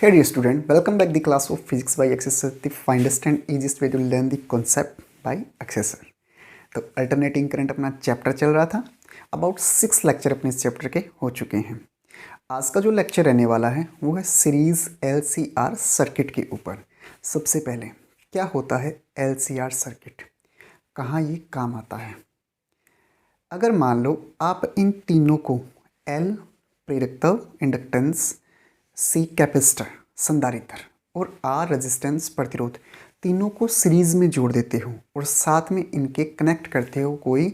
Hey dear student, welcome back the class of physics by accessor, the finest and easiest way to learn the concept by accessor। तो alternating current अपना chapter चल रहा था। About 6 lecture अपने इस chapter के हो चुके हैं। आज का जो लेक्चर रहने वाला है वो है सीरीज LCR सर्किट के ऊपर। सबसे पहले क्या होता है LCR सर्किट, कहाँ ये काम आता है। अगर मान लो आप इन तीनों को L प्रेरकत्व इंडक्टेंस, C कैपेसिटर संधारित्र और R रेजिस्टेंस प्रतिरोध तीनों को सीरीज में जोड़ देते हो और साथ में इनके कनेक्ट करते हो कोई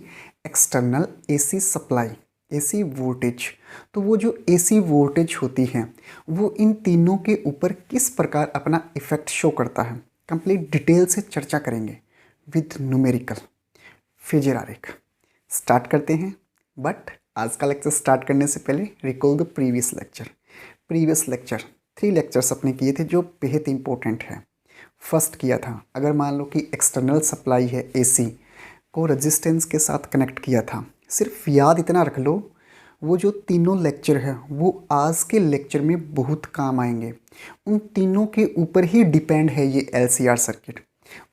external AC supply, AC voltage. तो वो जो AC वोल्टेज होती है वो इन तीनों के ऊपर किस प्रकार अपना इफेक्ट शो करता है, कंप्लीट डिटेल से चर्चा करेंगे विद न्यूमेरिकल फेजर आरेख। स्टार्ट करते हैं। बट आज का लेक्चर स्टार्ट करने से पहले recall the previous lecture 3 lectures अपने किए थे जो बेहद इंपॉर्टेंट है। फर्स्ट किया था, अगर मान लो कि एक्सटर्नल सप्लाई है AC को रेजिस्टेंस के साथ कनेक्ट किया था। सिर्फ याद इतना रख लो, वो जो तीनों लेक्चर है वो आज के लेक्चर में बहुत काम आएंगे। उन तीनों के ऊपर ही डिपेंड है ये LCR सर्किट।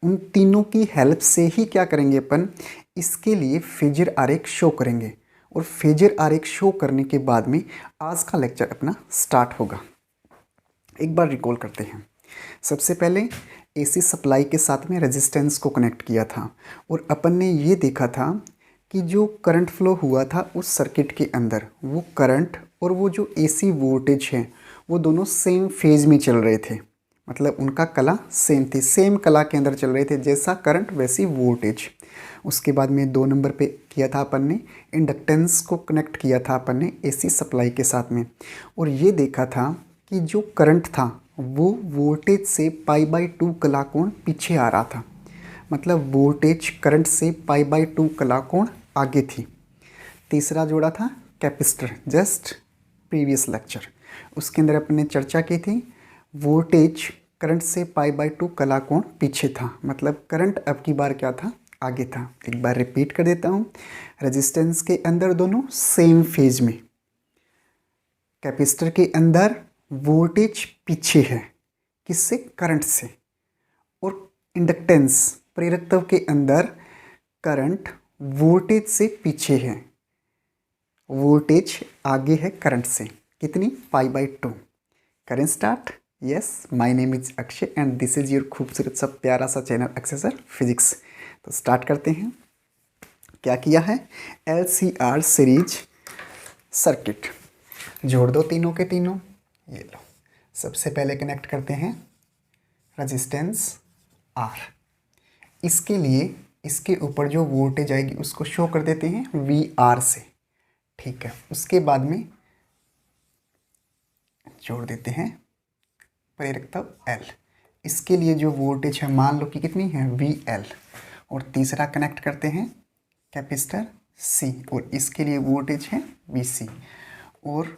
उन तीनों की हेल्प से ही क्या करेंगे अपन, इसके लिए फेजर आरेख शो करेंगे और फेजर आरेख शो करने के बाद में आज का लेक्चर अपना स्टार्ट होगा। एक बार रिकॉल करते हैं। सबसे पहले AC सप्लाई के साथ में रेजिस्टेंस को कनेक्ट किया था और अपन ने ये देखा था कि जो करंट फ्लो हुआ था उस सर्किट के अंदर, वो करंट और वो जो AC वोल्टेज है वो दोनों सेम फेज में चल रहे थे। मतलब उनका कला सेम थी, सेम कला के अंदर चल रहे थे, जैसा करंट वैसी वोल्टेज। उसके बाद में 2 नंबर पे किया था अपन ने, इंडक्टेंस को कनेक्ट किया था अपन ने AC सप्लाई के साथ में और ये देखा था कि जो करंट था वो वोल्टेज से π/2 कला कोण पीछे आ रहा था। मतलब वोल्टेज करंट से π/2 कला कोण आगे थी। तीसरा जोड़ा था कैपेसिटर, जस्ट प्रीवियस लेक्चर, उसके अंदर अपन ने चर्चा की थी वोल्टेज करंट से π/2 कला कोण पीछे था। मतलब करंट अब की बार क्या था, आगे था। एक बार रिपीट कर देता हूँ, रेजिस्टेंस के अंदर दोनों सेम फेज में, कैपेसिटर के अंदर वोल्टेज पीछे है, किससे, करंट से, और इंडक्टेंस प्रेरकत्व के अंदर करंट वोल्टेज से पीछे है, वोल्टेज आगे है करंट से, कितनी, π/2। करें start. Yes, my name is Akshay and this is your खूबसूरत सा प्यारा सा चैनल accessor फिजिक्स। तो स्टार्ट करते हैं। क्या किया है, LCR सीरीज सर्किट जोड़ दो तीनों के तीनों। ये लो, सबसे पहले कनेक्ट करते हैं रेजिस्टेंस R। इसके लिए इसके ऊपर जो वोल्टेज आएगी उसको शो कर देते हैं VR से, ठीक है। उसके बाद में जोड़ देते हैं प्रेरकत्व L। इसके लिए जो वोल्टेज है मान लो कि कितनी है, VL। और तीसरा कनेक्ट करते हैं कैपेसिटर C और इसके लिए वोल्टेज है VC। और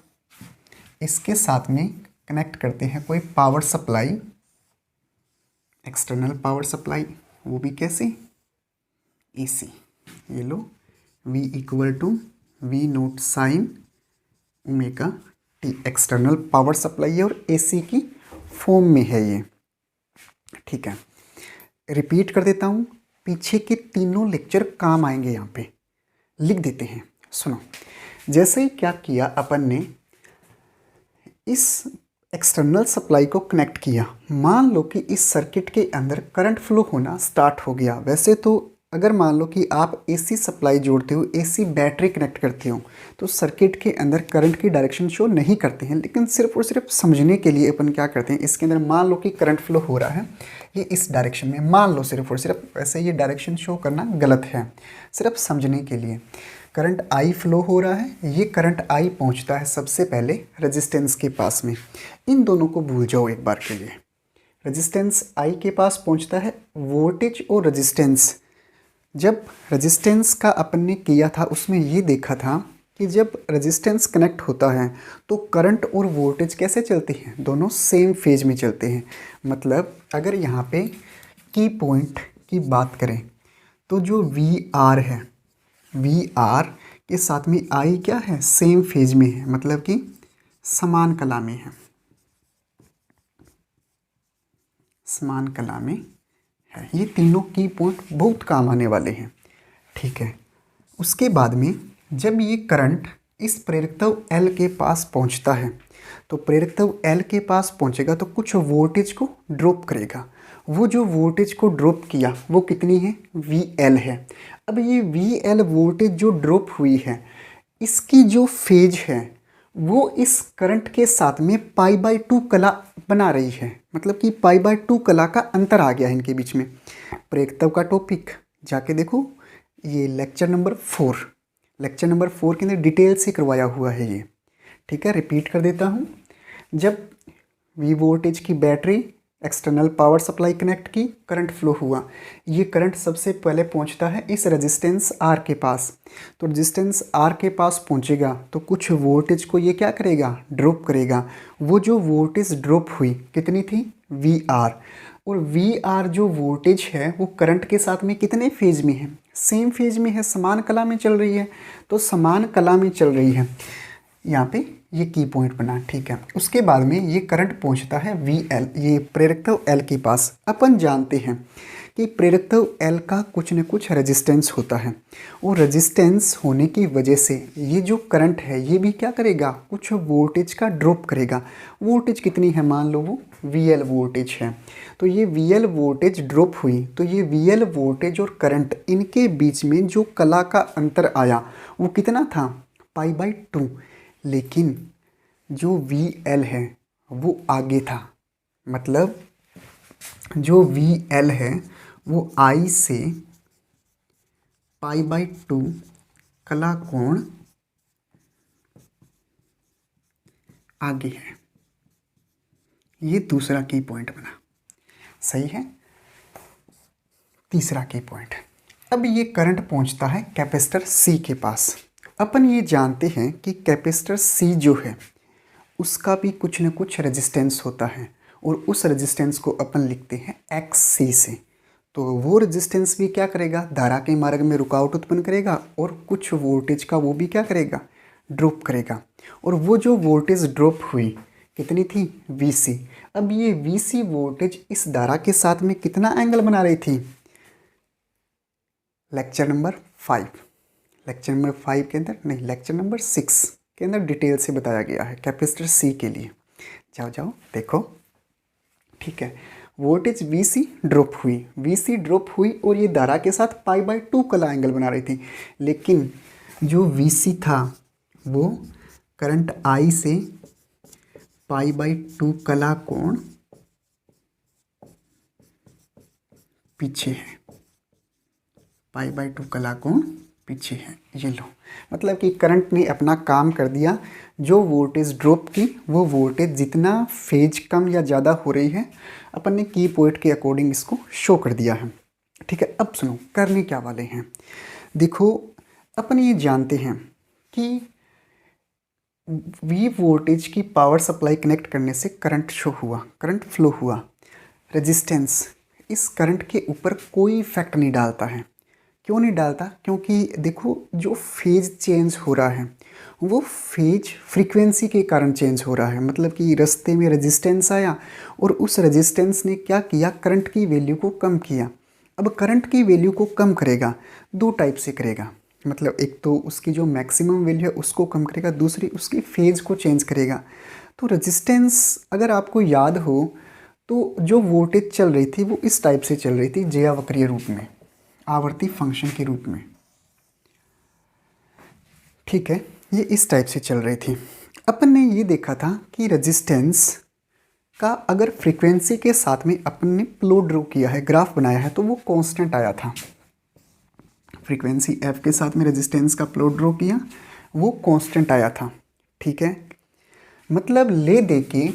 इसके साथ में कनेक्ट करते हैं कोई power supply, external power supply, वो भी कैसे, AC। ये लो, V = V0 sin ω/t external power supply है और AC की फॉर्म में है ये, ठीक है। रिपीट कर देता हूँ, पीछे के तीनों लेक्चर काम आएंगे, यहाँ पे लिख देते हैं। सुनो, जैसे ही क्या किया अपन ने, इस एक्सटर्नल सप्लाई को कनेक्ट किया। मान लो कि इस सर्किट के अंदर करंट फ्लो होना स्टार्ट हो गया। वैसे तो अगर मान लो कि आप AC सप्लाई जोड़ते हो, AC बैटरी कनेक्ट करते हो, तो सर्किट के अंदर करंट की डायरेक्शन शो नहीं करते हैं। लेकिन सिर्फ और सिर्फ समझने के लिए अपन क्या करते हैं, इसके अंदर मान लो कि करंट फ्लो हो रहा है ये इस डायरेक्शन में, मान लो सिर्फ और सिर्फ, वैसे ये डायरेक्शन शो करना गलत है, सिर्फ समझने के लिए। करंट I फ्लो हो रहा है, ये करंट I पहुंचता है सबसे पहले रेजिस्टेंस के पास में। इन दोनों को भूल जाओ एक बार के लिए। रेजिस्टेंस I के पास पहुंचता है, वोल्टेज और रेजिस्टेंस। जब रेजिस्टेंस का अपन ने किया था उसमें ये देखा था कि जब रेजिस्टेंस कनेक्ट होता है तो करंट और वोल्टेज कैसे चलते हैं, दोनों सेम फेज में चलते हैं। मतलब अगर यहाँ पे की पॉइंट की बात करें तो जो VR है, VR के साथ में I क्या है, सेम फेज में है, मतलब कि समान कला में है। समान कला में है। ये तीनों की पॉइंट बहुत काम आने वाले हैं, ठीक है। उसके बाद में जब ये करंट इस प्रेरकत्व L के पास पहुंचता है तो प्रेरकत्व L के पास पहुंचेगा तो कुछ वोल्टेज को ड्रॉप करेगा। वो जो वोल्टेज को ड्रॉप किया वो कितनी है, VL है। अब ये VL वोल्टेज जो ड्रॉप हुई है इसकी जो फेज है वो इस करंट के साथ में π/2 कला बना रही है। मतलब कि π/2 कला का अंतर आ गया है इनके बीच में। प्रेरकत्व का टॉपिक जाके देखो, ये लेक्चर नंबर 4 के अंदर डिटेल से करवाया हुआ है ये, ठीक है। रिपीट कर देता हूँ। जब V वोल्टेज की battery external power supply connect की, करंट फ्लो हुआ। ये करंट सबसे पहले पहुंचता है इस रेजिस्टेंस R के पास। तो रेजिस्टेंस R के पास पहुंचेगा तो कुछ वोल्टेज को ये क्या करेगा, ड्रॉप करेगा। वो जो वोल्टेज ड्रॉप हुई कितनी थी, VR। और VR जो वोल्टेज है वो करंट के साथ में कितने फेज में है, सेम फेज में है, समान कला में चल रही है। तो समान कला में चल रही है, यहाँ पे ये की पॉइंट बना, ठीक है। उसके बाद में ये करंट पहुंचता है VL, ये प्रेरकत्व L के पास। अपन जानते हैं कि प्रेरकत्व L का कुछ न कुछ रेजिस्टेंस होता है और रेजिस्टेंस होने की वजह से ये जो करंट है ये भी क्या करेगा, कुछ वोल्टेज का ड्रॉप करेगा। वोल्टेज कितनी है, मान लो वो VL वोल्टेज है। तो ये VL वोल्टेज ड्रॉप हुई तो ये VL वोल्टेज और करंट इनके बीच में जो कला का अंतर आया वो कितना था, π/2। लेकिन जो VL है वो आगे था। मतलब जो VL है वो I से π/2 कला कोण आगे है। ये दूसरा की पॉइंट बना, सही है। तीसरा की पॉइंट, अब ये करंट पहुंचता है कैपेसिटर C के पास। अपन ये जानते हैं कि कैपेसिटर C जो है उसका भी कुछ न कुछ रेजिस्टेंस होता है और उस रेजिस्टेंस को अपन लिखते हैं XC से। तो वो रेजिस्टेंस भी क्या करेगा, धारा के मार्ग में रुकावट उत्पन्न करेगा और कुछ वोल्टेज का वो भी क्या करेगा, ड्रॉप करेगा। और वो जो वोल्टेज ड्रॉप हुई कितनी थी, VC। अब ये VC वोल्टेज इस धारा के साथ में कितना एंगल बना रही थी, लेक्चर नंबर 5 के अंदर नहीं, लेक्चर नंबर 6 के अंदर डिटेल से बताया गया है कैपेसिटर C के लिए। जाओ देखो, ठीक है। वोल्टेज VC ड्रॉप हुई और ये धारा के साथ π/2 कला एंगल बना रही थी। लेकिन जो VC था वो करंट I से π/2 कला कोण पीछे है, π/2 कला कोण पीछे है। ये लो, मतलब कि करंट ने अपना काम कर दिया। जो वोल्टेज ड्रॉप की वो वोल्टेज जितना फेज कम या ज़्यादा हो रही है अपन ने की पॉइंट के अकॉर्डिंग इसको शो कर दिया है, ठीक है। अब सुनो करने क्या वाले हैं। देखो अपन ये जानते हैं कि V वोल्टेज की पावर सप्लाई कनेक्ट करने से करंट फ्लो हुआ। रेजिस्टेंस इस करंट के ऊपर कोई इफेक्ट नहीं डालता है। क्यों नहीं डालता, क्योंकि देखो जो फेज चेंज हो रहा है वो फेज फ्रीक्वेंसी के कारण चेंज हो रहा है। मतलब कि रास्ते में रेजिस्टेंस आया और उस रेजिस्टेंस ने क्या किया, करंट की वैल्यू को कम किया। अब करंट की वैल्यू को कम करेगा, दो टाइप से करेगा। मतलब एक तो उसकी जो मैक्सिमम वैल्यू है उसको कम करेगा, दूसरी उसकी फेज को चेंज करेगा। तो रेजिस्टेंस अगर आपको याद हो तो जो वोल्टेज चल रही थी वो इस टाइप से चल रही थी, ज्यावक्रीय रूप में, आवर्ती फंक्शन के रूप में, ठीक है। ये इस टाइप से चल रही थी। अपन ने ये देखा था कि रेजिस्टेंस का अगर फ्रीक्वेंसी के साथ में अपन ने प्लॉट ड्रॉ किया है, ग्राफ बनाया है, तो वो कांस्टेंट आया था। फ्रीक्वेंसी f के साथ में रेजिस्टेंस का प्लॉट ड्रॉ किया, वो कांस्टेंट आया था, ठीक है। मतलब ले दे के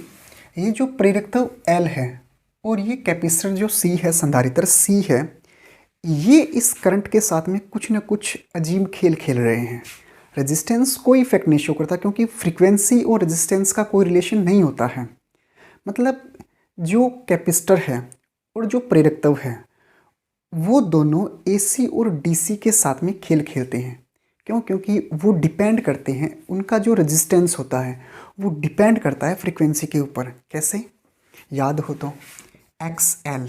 ये जो प्रेरकत्व L है और ये कैपेसिटर जो C है, संधारित्र C है, ये इस करंट के साथ में कुछ ना कुछ अजीब खेल खेल रहे हैं। रेजिस्टेंस कोई इफेक्ट नहीं शो करता क्योंकि फ्रीक्वेंसी और रेजिस्टेंस का कोई रिलेशन नहीं होता है। मतलब जो कैपेसिटर है और जो प्रेरकत्व है वो दोनों AC और DC के साथ में खेल खेलते हैं। क्यों? क्योंकि वो डिपेंड करते हैं, उनका जो रेजिस्टेंस होता है वो डिपेंड करता है फ्रीक्वेंसी के ऊपर। कैसे? याद हो तो एक्स एल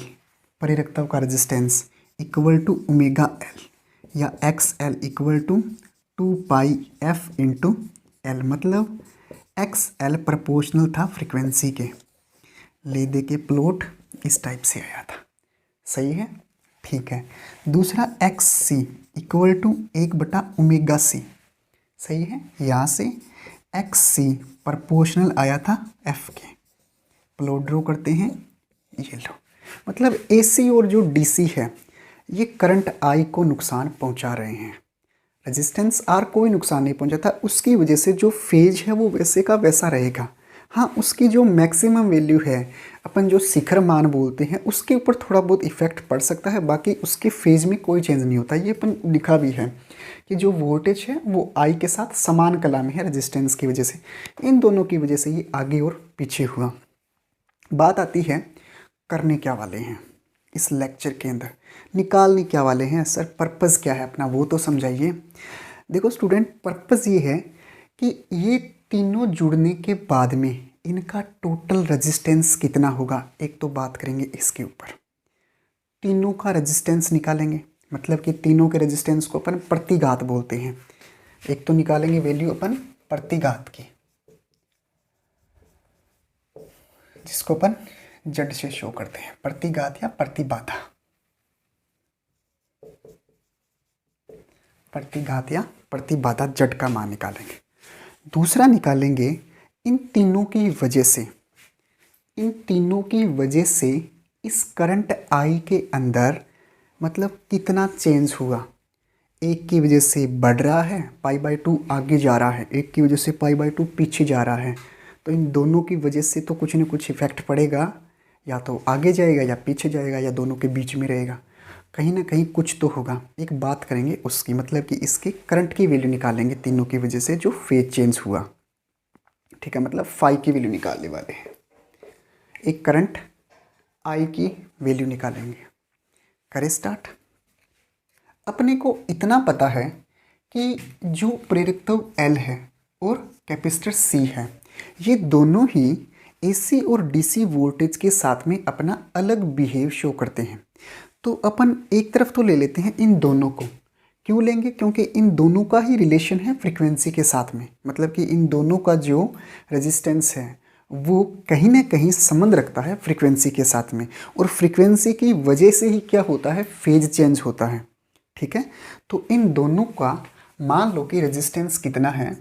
परिरक्तव का resistance equal to omega L या X L equal to 2πf into L, मतलब एक्स एल प्रपोर्शनल था फ्रीक्वेंसी के। ले दे के प्लॉट इस टाइप से आया था, सही है, ठीक है। दूसरा एक्स सी इक्वल टू 1/ओमेगा सी, सही है। यहाँ से एक्स सी प्रपोर्शनल आया था एफ के। प्लॉट ड्रॉ करते हैं, ये लो, मतलब एसी और जो डीसी है ये करंट आई को नुकसान पहुंचा रहे हैं, रेजिस्टेंस आर कोई नुकसान नहीं पहुंचाता, उसकी वजह से जो फेज है वो वैसे का वैसा रहेगा। हाँ, उसकी जो मैक्सिमम वैल्यू है, अपन जो शिखर मान बोलते हैं, उसके ऊपर थोड़ा बहुत इफेक्ट पड़ सकता है, बाकी उसके फेज में कोई चेंज नहीं होता। ये अपन लिखा भी है कि जो वोल्टेज है वो आई के साथ समान कला में है रेजिस्टेंस की वजह से, इन दोनों की वजह से ये आगे और पीछे हुआ। बात आती है करने क्या वाले हैं इस लेक्चर के अंदर, निकालने क्या वाले हैं सर, पर्पज़ क्या है अपना वो तो समझाइए। देखो स्टूडेंट, पर्पज़ ये है कि ये तीनों जुड़ने के बाद में इनका टोटल रेजिस्टेंस कितना होगा, एक तो बात करेंगे इसके ऊपर। तीनों का रेजिस्टेंस निकालेंगे, मतलब कि तीनों के रेजिस्टेंस को अपन प्रतिघात बोलते हैं। एक तो निकालेंगे वैल्यू अपन प्रतिघात की, जिसको अपन जड से शो करते हैं, प्रतिघात या प्रतिबाधा, प्रतिघात या प्रतिबाधा जड का मान निकालेंगे। दूसरा निकालेंगे इन तीनों की वजह से, इन तीनों की वजह से इस करंट आई के अंदर मतलब कितना चेंज हुआ। एक की वजह से बढ़ रहा है, π/2 आगे जा रहा है, एक की वजह से π/2 पीछे जा रहा है, तो इन दोनों की वजह से तो कुछ न कुछ इफेक्ट पड़ेगा, या तो आगे जाएगा या पीछे जाएगा या दोनों के बीच में रहेगा, कहीं ना कहीं कुछ तो होगा। एक बात करेंगे उसकी, मतलब कि इसके करंट की वैल्यू निकालेंगे तीनों की वजह से जो फेज चेंज हुआ, ठीक है, मतलब फाई की वैल्यू निकालने वाले हैं। एक करंट आई की वैल्यू निकालेंगे, करें स्टार्ट। अपने को इतना पता है कि जो प्रेरकत्व एल है और कैपेसिटर सी है, ये दोनों ही एसी और डीसी वोल्टेज के साथ में अपना अलग बिहेव शो करते हैं। तो अपन एक तरफ तो ले लेते हैं इन दोनों को, क्यों लेंगे, क्योंकि इन दोनों का ही रिलेशन है फ्रीक्वेंसी के साथ में, मतलब कि इन दोनों का जो रेजिस्टेंस है वो कहीं ना कहीं संबंध रखता है फ्रीक्वेंसी के साथ में, और फ्रीक्वेंसी की वजह से ही क्या होता है, फेज चेंज होता है, ठीक है। तो इन दोनों का मान लो कि रेजिस्टेंस कितना है,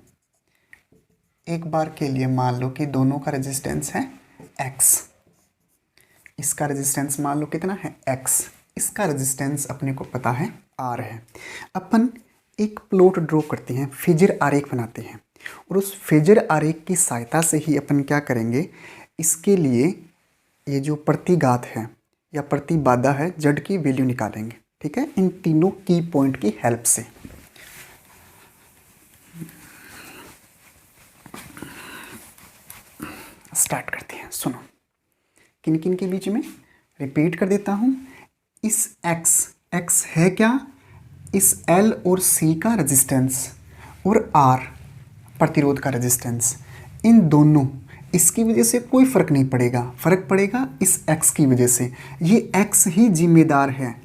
एक बार के लिए मान लो कि दोनों का रेजिस्टेंस है x, इसका रेजिस्टेंस मान लो कितना है x, इसका रेजिस्टेंस अपने को पता है r है। अपन एक प्लॉट ड्रॉ करते हैं, फेजर आरेख बनाते हैं, और उस फेजर आरेख की सहायता से ही अपन क्या करेंगे, इसके लिए ये जो प्रतिघात है या प्रतिबाधा है जड की वैल्यू निकालेंगे, ठीक है, इन तीनों की पॉइंट की हेल्प से। स्टार्ट करते हैं, सुनो, किन किन के बीच में रिपीट कर देता हूँ। इस x है क्या, इस L और C का रेजिस्टेंस और R प्रतिरोध का रेजिस्टेंस, इन दोनों, इसकी वजह से कोई फ़र्क नहीं पड़ेगा, फ़र्क पड़ेगा इस x की वजह से। ये x ही जिम्मेदार है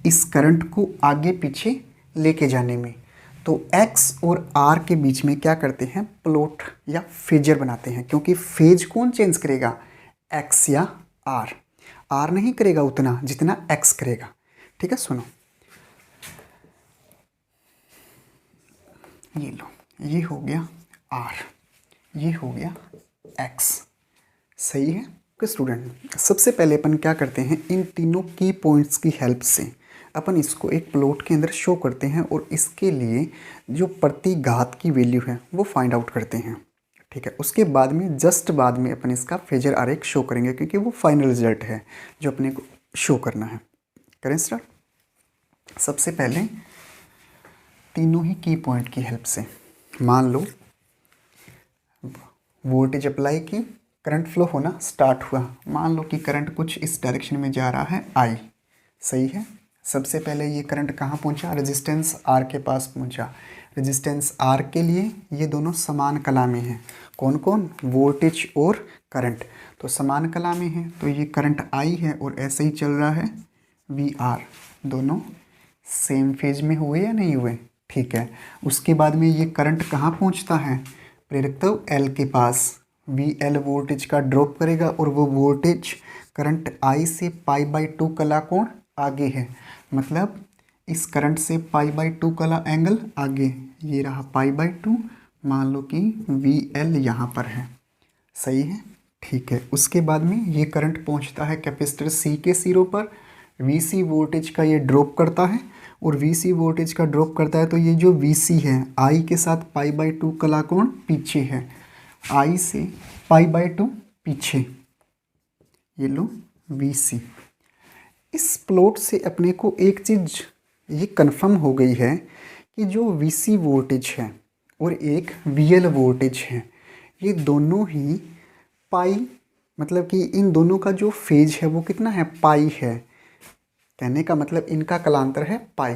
इस करंट को आगे पीछे लेके जाने में। तो x और r के बीच में क्या करते हैं, प्लॉट या फेजर बनाते हैं, क्योंकि फेज कौन चेंज करेगा, x या r नहीं करेगा उतना जितना x करेगा, ठीक है। सुनो, ये लो, ये हो गया r, ये हो गया x, सही है। ओके स्टूडेंट, सबसे पहले अपन क्या करते हैं, इन तीनों की पॉइंट्स की हेल्प से अपन इसको एक प्लॉट के अंदर शो करते हैं, और इसके लिए जो प्रतिघात की वैल्यू है वो फाइंड आउट करते हैं, ठीक है। उसके बाद में जस्ट बाद में अपन इसका फेजर आरेख शो करेंगे, क्योंकि वो फाइनल रिजल्ट है जो अपने को शो करना है। करें स्टार्ट। सबसे पहले तीनों ही की पॉइंट की हेल्प से मान लो वोल्टेज अप्लाई की, करंट फ्लो होना स्टार्ट हुआ, मान लो कि करंट कुछ इस डायरेक्शन में जा रहा है आई, सही है। सबसे पहले ये करंट कहाँ पहुँचा, रेजिस्टेंस आर के पास पहुँचा। रेजिस्टेंस आर के लिए ये दोनों समान कला में हैं, कौन कौन, वोल्टेज और करंट, तो समान कला में है तो ये करंट आई है और ऐसे ही चल रहा है वी आर। दोनों सेम फेज में हुए या नहीं हुए? ठीक है। उसके बाद में ये करंट कहाँ पहुँचता है? प्रेरकत्व एल के पास। वी एल वोल्टेज का ड्रॉप करेगा और वो वोल्टेज करंट आई से π/2 कला कोण आगे है, मतलब इस करंट से π/2 कला एंगल आगे। ये रहा π/2, मान लो कि वी एल यहाँ पर है। सही है, ठीक है। उसके बाद में ये करंट पहुँचता है कैपेसिटर सी के सिरों पर। वी सी वोल्टेज का ये ड्रॉप करता है और वी सी वोल्टेज का ड्रॉप करता है तो ये जो वी सी है आई के साथ π/2 कला कोण पीछे है, आई से π/2 पीछे। ये लो वी सी। इस प्लॉट से अपने को एक चीज़ ये कंफर्म हो गई है कि जो वी सी वोल्टेज है और एक वी एल वोल्टेज है, ये दोनों ही पाई, मतलब कि इन दोनों का जो फेज है वो कितना है? पाई है। कहने का मतलब इनका कलांतर है पाई।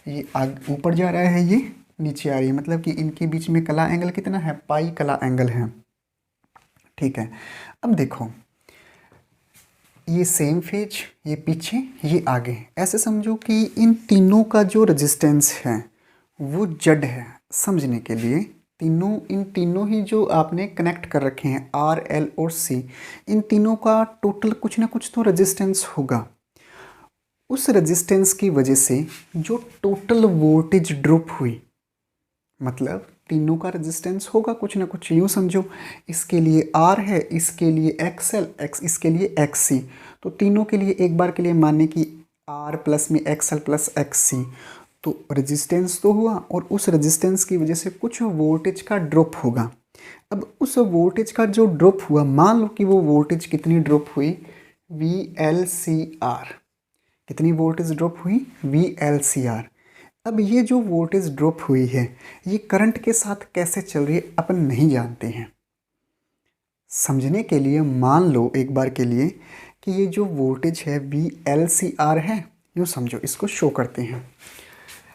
ये ऊपर जा रहा है, ये नीचे आ रही है, मतलब कि इनके बीच में कला एंगल कितना है? पाई कला एंगल है। ठीक है। अब देखो, ये सेम फेज, ये पीछे, ये आगे। ऐसे समझो कि इन तीनों का जो रेजिस्टेंस है वो जड़ है। समझने के लिए इन तीनों ही जो आपने कनेक्ट कर रखे हैं आर, एल और सी, इन तीनों का टोटल कुछ ना कुछ तो रेजिस्टेंस होगा। उस रेजिस्टेंस की वजह से जो टोटल वोल्टेज ड्रॉप हुई, मतलब तीनों का रेजिस्टेंस होगा कुछ ना कुछ। यूँ समझो, इसके लिए आर है, इसके लिए एक्सएल, इसके लिए एक्सी, तो तीनों के लिए एक बार के लिए माने कि आर प्लस में एक्सएल प्लस एक्सी, तो रेजिस्टेंस तो हुआ और उस रेजिस्टेंस की वजह से कुछ वोल्टेज का ड्रॉप होगा। अब उस वोल्टेज का जो ड्रॉप हुआ, मान लो कि वो वोल्टेज कितनी ड्रॉप हुई? V L C R. कितनी वोल्टेज ड्रॉप हुई? V L C R. अब ये जो वोल्टेज ड्रॉप हुई है ये करंट के साथ कैसे चल रही है अपन नहीं जानते हैं। समझने के लिए मान लो एक बार के लिए कि ये जो वोल्टेज है वी एल सी आर है। यूँ समझो, इसको शो करते हैं।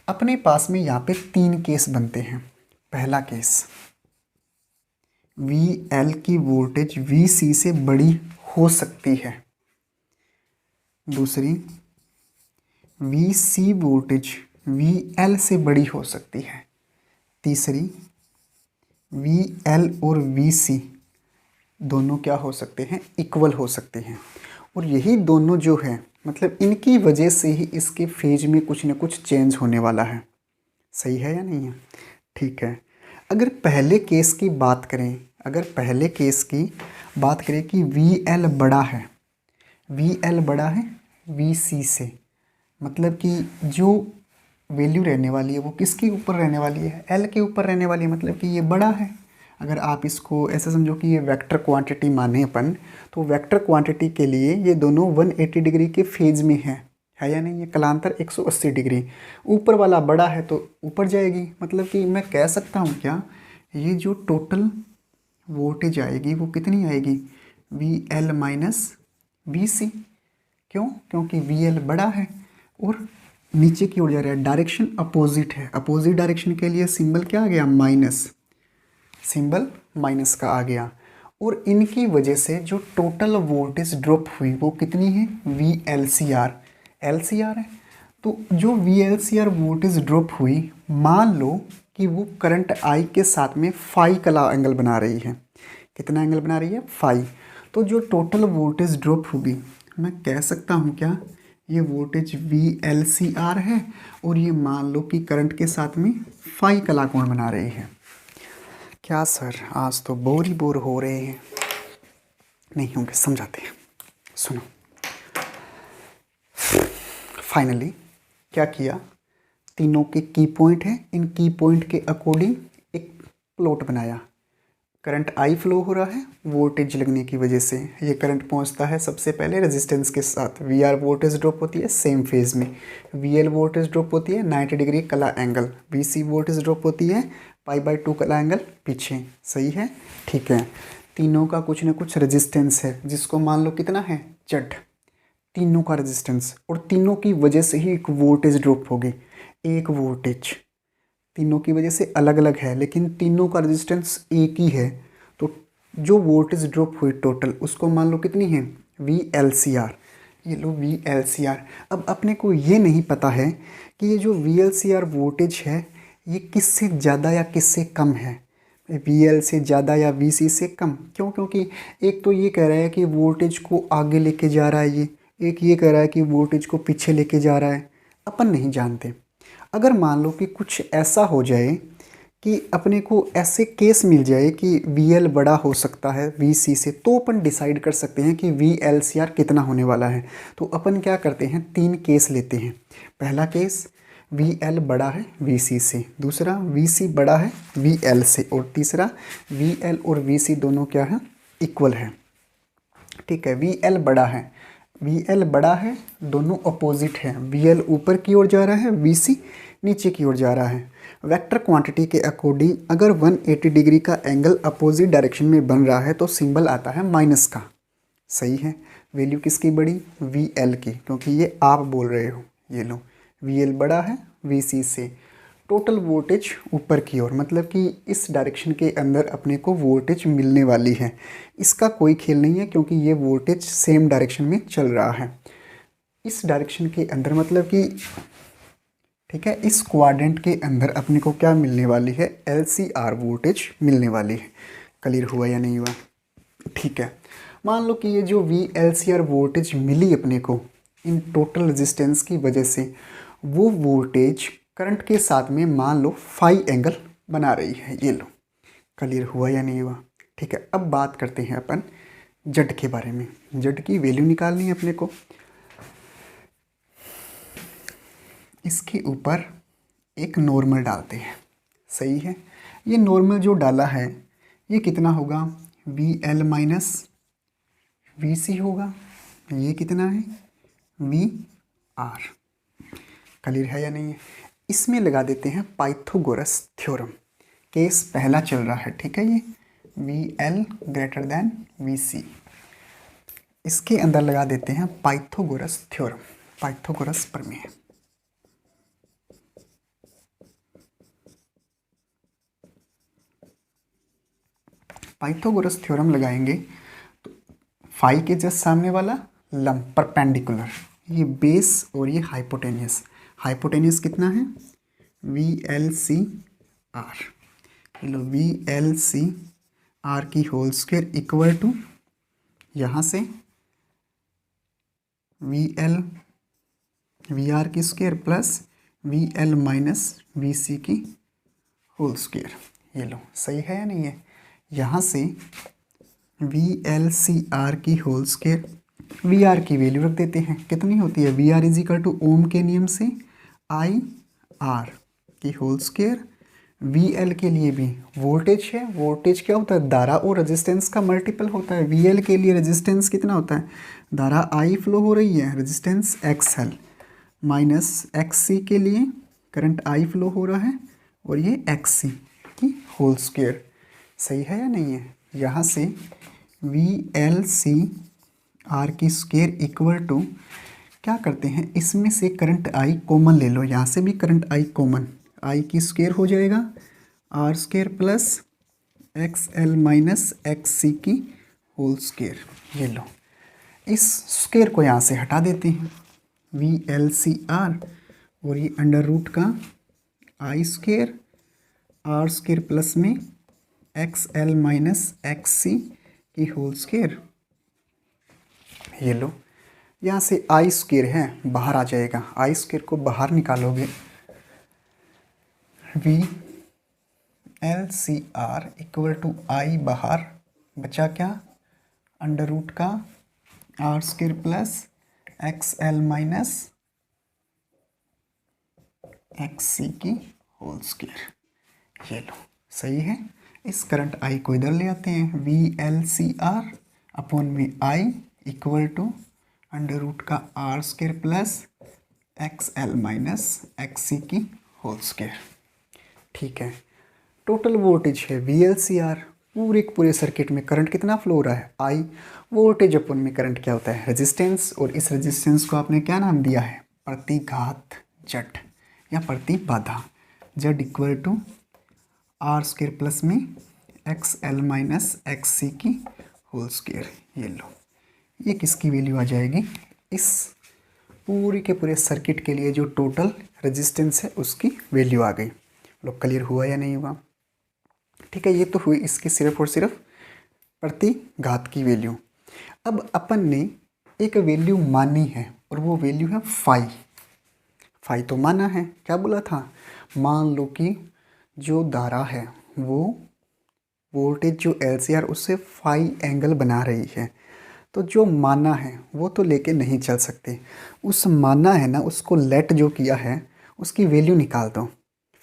अपने पास में यहाँ पे 3 केस बनते हैं। पहला केस, वी एल की वोल्टेज वी सी से बड़ी हो सकती है। दूसरी, V C voltage V L से बड़ी हो सकती है। तीसरी, वी एल और वी सी दोनों क्या हो सकते हैं? इक्वल हो सकते हैं। और यही दोनों जो है, मतलब इनकी वजह से ही इसके फेज में कुछ ना कुछ चेंज होने वाला है। सही है या नहीं है? ठीक है। अगर पहले केस की बात करें, कि वी एल बड़ा है, वी सी से, मतलब कि जो वैल्यू रहने वाली है वो किसके ऊपर रहने वाली है? एल के ऊपर रहने वाली है, मतलब कि ये बड़ा है। अगर आप इसको ऐसे समझो कि ये वेक्टर क्वांटिटी माने अपन, तो वेक्टर क्वांटिटी के लिए ये दोनों 180 डिग्री के फेज में है या नहीं? ये कलांतर 180 डिग्री। ऊपर वाला बड़ा है तो ऊपर जाएगी, मतलब कि मैं कह सकता हूँ क्या, ये जो टोटल वोल्टेज आएगी वो कितनी आएगी? वी एल माइनस वी सी। क्यों? क्योंकि वी एल बड़ा है और नीचे की ओर जा रहा है, डायरेक्शन अपोजिट है। अपोजिट डायरेक्शन के लिए सिंबल क्या आ गया? माइनस। सिंबल माइनस का आ गया। और इनकी वजह से जो टोटल वोल्टेज ड्रॉप हुई वो कितनी है? V L C R. L C R है, तो जो V L C R voltage drop हुई, मान लो कि वो करंट आई के साथ में फाई कला एंगल बना रही है। कितना एंगल बना रही है? फाई। तो जो टोटल वोल्टेज ड्रॉप होगी, मैं कह सकता हूँ क्या, ये voltage V L C R है और ये मान लो कि करंट के साथ में फाई कला कोण बना रही है। क्या सर, आज तो बोर ही बोर हो रहे हैं? नहीं होंगे, समझाते हैं, सुनो। फाइनली क्या किया, तीनों के की पॉइंट है, इन की पॉइंट के अकॉर्डिंग एक प्लॉट बनाया। करंट आई फ्लो हो रहा है वोल्टेज लगने की वजह से। ये करंट पहुंचता है सबसे पहले रेजिस्टेंस के साथ। वी आर वोल्टेज ड्रॉप होती है सेम फेज में। वी एल वोल्टेज ड्रॉप होती है 90 डिग्री कला angle. V C voltage drop होती है π/2 कला एंगल पीछे। सही है, ठीक है। तीनों का कुछ ना कुछ रेजिस्टेंस है, जिसको मान लो कितना है? जड। तीनों का रेजिस्टेंस, और तीनों की वजह से ही एक वोल्टेज ड्रॉप होगी। एक वोल्टेज तीनों की वजह से अलग अलग है, लेकिन तीनों का रेजिस्टेंस एक ही है, तो जो वोल्टेज ड्रॉप हुई टोटल उसको मान लो कितनी है, VLCR। ये लो VLCR। अब अपने को ये नहीं पता है कि ये जो VLCR वोल्टेज है ये किससे ज़्यादा या किससे कम है, VL से ज़्यादा या VC से कम। क्यों? क्योंकि एक तो ये कह रहा है कि वोल्टेज को आगे लेके जा रहा है, ये एक ये कह रहा है कि वोल्टेज को पीछे लेके जा रहा है। अपन नहीं जानते। अगर मान लो कि कुछ ऐसा हो जाए कि अपने को ऐसे केस मिल जाए कि VL बड़ा हो सकता है VC से, तो अपन डिसाइड कर सकते हैं कि VLCR कितना होने वाला है। तो अपन क्या करते हैं, 3 केस लेते हैं। पहला केस VL बड़ा है VC से, दूसरा VC बड़ा है VL से, और तीसरा VL और VC दोनों क्या है, इक्वल है। ठीक है, VL बड़ा है, VL बड़ा है, दोनों अपोजिट है। VL ऊपर की ओर जा रहा है, VC नीचे की ओर जा रहा है। वेक्टर क्वांटिटी के अकॉर्डिंग अगर 180 डिग्री का एंगल अपोजिट डायरेक्शन में बन रहा है तो सिंबल आता है माइनस का। सही है। वैल्यू किसकी बड़ी, VL की, क्योंकि ये आप बोल रहे हो। ये लो VL बड़ा है VC से। टोटल वोल्टेज ऊपर की ओर, मतलब कि इस डायरेक्शन के अंदर अपने को वोल्टेज मिलने वाली है। इसका कोई खेल नहीं है क्योंकि ये वोल्टेज सेम डायरेक्शन में चल रहा है। इस डायरेक्शन के अंदर मतलब कि ठीक है, इस क्वाड्रेंट के अंदर अपने को क्या मिलने वाली है, LCR वोल्टेज मिलने वाली है। क्लियर हुआ या नहीं हुआ? ठीक है। मान लो कि ये जो VLCR वोल्टेज मिली अपने को इन टोटल रेजिस्टेंस की वजह से, वो वोल्टेज करंट के साथ में मान लो फाई एंगल बना रही है। ये लो, क्लियर हुआ या नहीं हुआ? ठीक है। अब बात करते हैं अपन जड के बारे में। जड की वैल्यू निकालनी है अपने को। इसके ऊपर एक नॉर्मल डालते हैं। सही है। ये नॉर्मल जो डाला है ये कितना होगा, VL माइनस VC होगा। ये कितना है, VR। क्लियर है या नहीं है? इसमें लगा देते हैं पाइथागोरस थ्योरम। केस पहला चल रहा है, ठीक है, ये VL ग्रेटर देन VC। इसके अंदर लगा देते हैं पाइथागोरस थ्योरम, पाइथागोरस प्रमेय। पाइथागोरस थ्योरम लगाएंगे तो फाई के जस्ट सामने वाला लंब परपेंडिकुलर, ये बेस और ये हाइपोटेनियस। हाइपोटेनियस कितना है, VLCR। लो VLCR की होल स्क्वायर इक्वल टू यहाँ से VR की square plus VL minus VC की होल स्क्वायर। ये लो, सही है या नहीं है? यहाँ से VLCR की होल स्क्वायर, VR की वैल्यू रख देते हैं, कितनी होती है, VR is equal two ohm के नियम से IR की होल स्क्वायर। VL के लिए भी वोल्टेज है, वोल्टेज क्या होता है, धारा और रेजिस्टेंस का मल्टीपल होता है। VL के लिए रेजिस्टेंस कितना होता है, धारा I फ्लो हो रही है, रेजिस्टेंस XL, माइनस XC के लिए करंट I फ्लो हो रहा है, और ये XC की होल स्क्वायर। सही है या नहीं है? यहाँ से VLCR की स्क्वायर इक्वल टू क्या करते हैं, इसमें से करंट I कॉमन ले लो, यहाँ से भी करंट I कॉमन, I की स्क्वायर हो जाएगा R square plus XL minus XC की होल स्क्वायर। ये लो, इस स्क्वायर को यहाँ से हटा देते हैं, VLCR और ये अंडर रूट का I square R square plus में XL माइनस XC की होल स्क्वायर। ये लो, यहाँ से I स्क्वायर है बाहर आ जाएगा, I स्क्वायर को बाहर निकालोगे, VLCR इक्वल टू I बाहर बचा क्या, अंडर रूट का R square plus XL minus XC की होल स्क्वायर। ये लो, सही है। इस करंट I को इधर ले आते हैं, VLCR अपॉन में I equal to under root का R square plus XL minus XC की होल स्क्वायर। ठीक है। टोटल वोल्टेज है VLCR, पूरे के पूरे सर्किट में करंट कितना फ्लो हो रहा है, I। वोल्टेज अपन में करंट क्या होता है, रेजिस्टेंस, और इस रेजिस्टेंस को आपने क्या नाम दिया है, प्रतिघात जड या प्रतिबाधा। Z equal to R square plus में X L minus X C की होल स्क्वायर। ये लो, ये किसकी वैल्यू आ जाएगी, इस पूरी के पूरे सर्किट के लिए जो टोटल रेजिस्टेंस है उसकी वैल्यू आ गई। लो, क्लियर हुआ या नहीं हुआ? ठीक है, ये तो हुई इसकी सिर्फ और सिर्फ प्रतिघात की वैल्यू। अब अपन ने एक वैल्यू मानी है और वो वैल्यू है फाई। फाई तो माना है, क्या बोला था, मान लो कि जो धारा है वो वोल्टेज जो एलसीआर उससे फाई एंगल बना रही है। तो जो माना है वो तो लेके नहीं चल सकते, उस माना है ना उसको लेट जो किया है उसकी वैल्यू निकाल दो,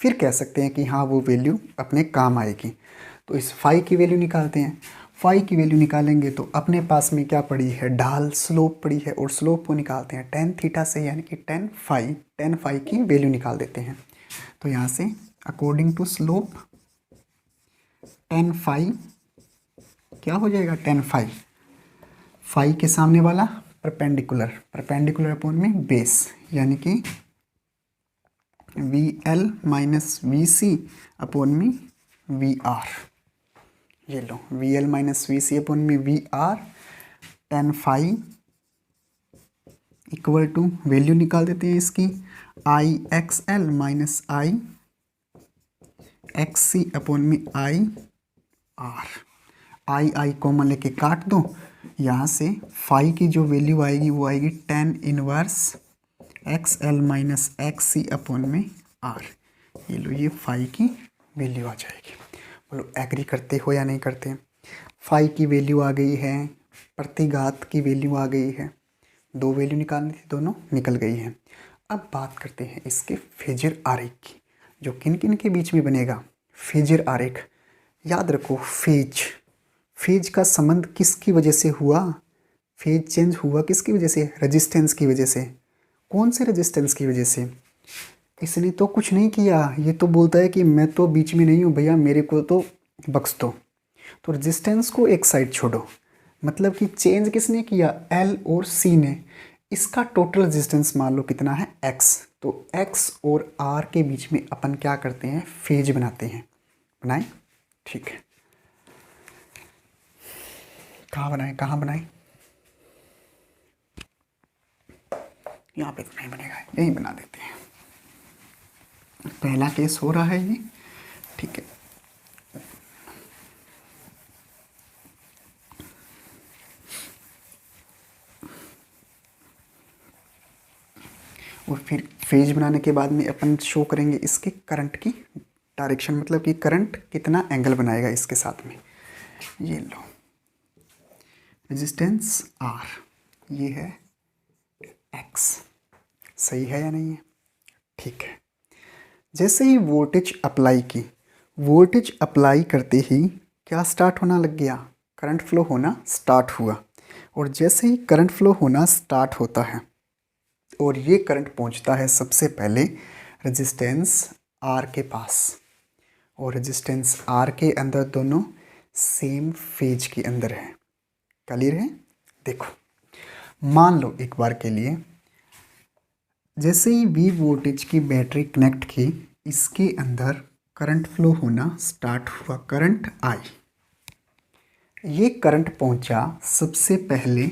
फिर कह सकते हैं कि हाँ वो वैल्यू अपने काम आएगी। तो इस फाई की वैल्यू निकालते हैं। फाई की वैल्यू निकालेंगे तो अपने पास में क्या पड़ी है, ढाल स्लोप पड़ी है, और स्लोप को निकालते हैं टेन थीटा से, यानी कि टेन फाई की वैल्यू निकाल देते हैं। तो यहाँ से according to slope tan phi क्या हो जाएगा, टेन फाई के सामने वाला परपेंडिकुलर अपॉन में बेस, यानी कि V L minus V C upon में वी आर। ये लो, V L minus V C upon में V R tan phi equal to value निकाल देते हैं इसकी, I X L minus I X C upon में आई आर। आई कॉमन लेके काट दो, यहाँ से फाई की जो वैल्यू आएगी वो आएगी tan inverse X L minus X C upon में आर। ये लो, ये फाई की वैल्यू आ जाएगी। बोलो एग्री करते हो या नहीं करते? फाई की वैल्यू आ गई है, प्रतिघात की वैल्यू आ गई है, दो वैल्यू निकालनी थी, दोनों निकल गई हैं। अब बात करते हैं इसके फेजर आरेख की, जो किन किन के बीच में बनेगा। फेजर आरेख याद रखो, फेज का संबंध किसकी वजह से हुआ, फेज चेंज हुआ किसकी वजह से, रेजिस्टेंस की वजह से। कौन से रेजिस्टेंस की वजह से? इसने तो कुछ नहीं किया, ये तो बोलता है कि मैं तो बीच में नहीं हूँ भैया, मेरे को तो बख्श दो। तो रेजिस्टेंस को एक साइड छोड़ो, मतलब कि चेंज किसने किया, एल और सी ने। इसका टोटल रेजिस्टेंस मान लो कितना है, एक्स। तो एक्स और आर के बीच में अपन क्या करते हैं, फेज बनाते हैं। बनाए, ठीक है। कहाँ बनाए, यहाँ पे तो नहीं बनेगा, यही बना देते हैं। पहला केस हो रहा है ये, ठीक है। और फिर फेज बनाने के बाद में अपन शो करेंगे इसके करंट की डायरेक्शन, मतलब कि करंट कितना एंगल बनाएगा इसके साथ में। ये लो, रेजिस्टेंस आर, ये है एक्स, सही है या नहीं है? ठीक है। जैसे ही वोल्टेज अप्लाई करते ही क्या स्टार्ट होना लग गया, करंट फ्लो होना स्टार्ट हुआ। और जैसे ही करंट फ्लो होना स्टार्ट होता है और ये करंट पहुंचता है सबसे पहले रेजिस्टेंस आर के पास, और रेजिस्टेंस आर के अंदर दोनों सेम फेज के अंदर है। क्लियर है? देखो, मान लो एक बार के लिए, जैसे ही वी वोल्टेज की बैटरी कनेक्ट की, इसके अंदर करंट फ्लो होना स्टार्ट हुआ, करंट आई। ये करंट पहुंचा सबसे पहले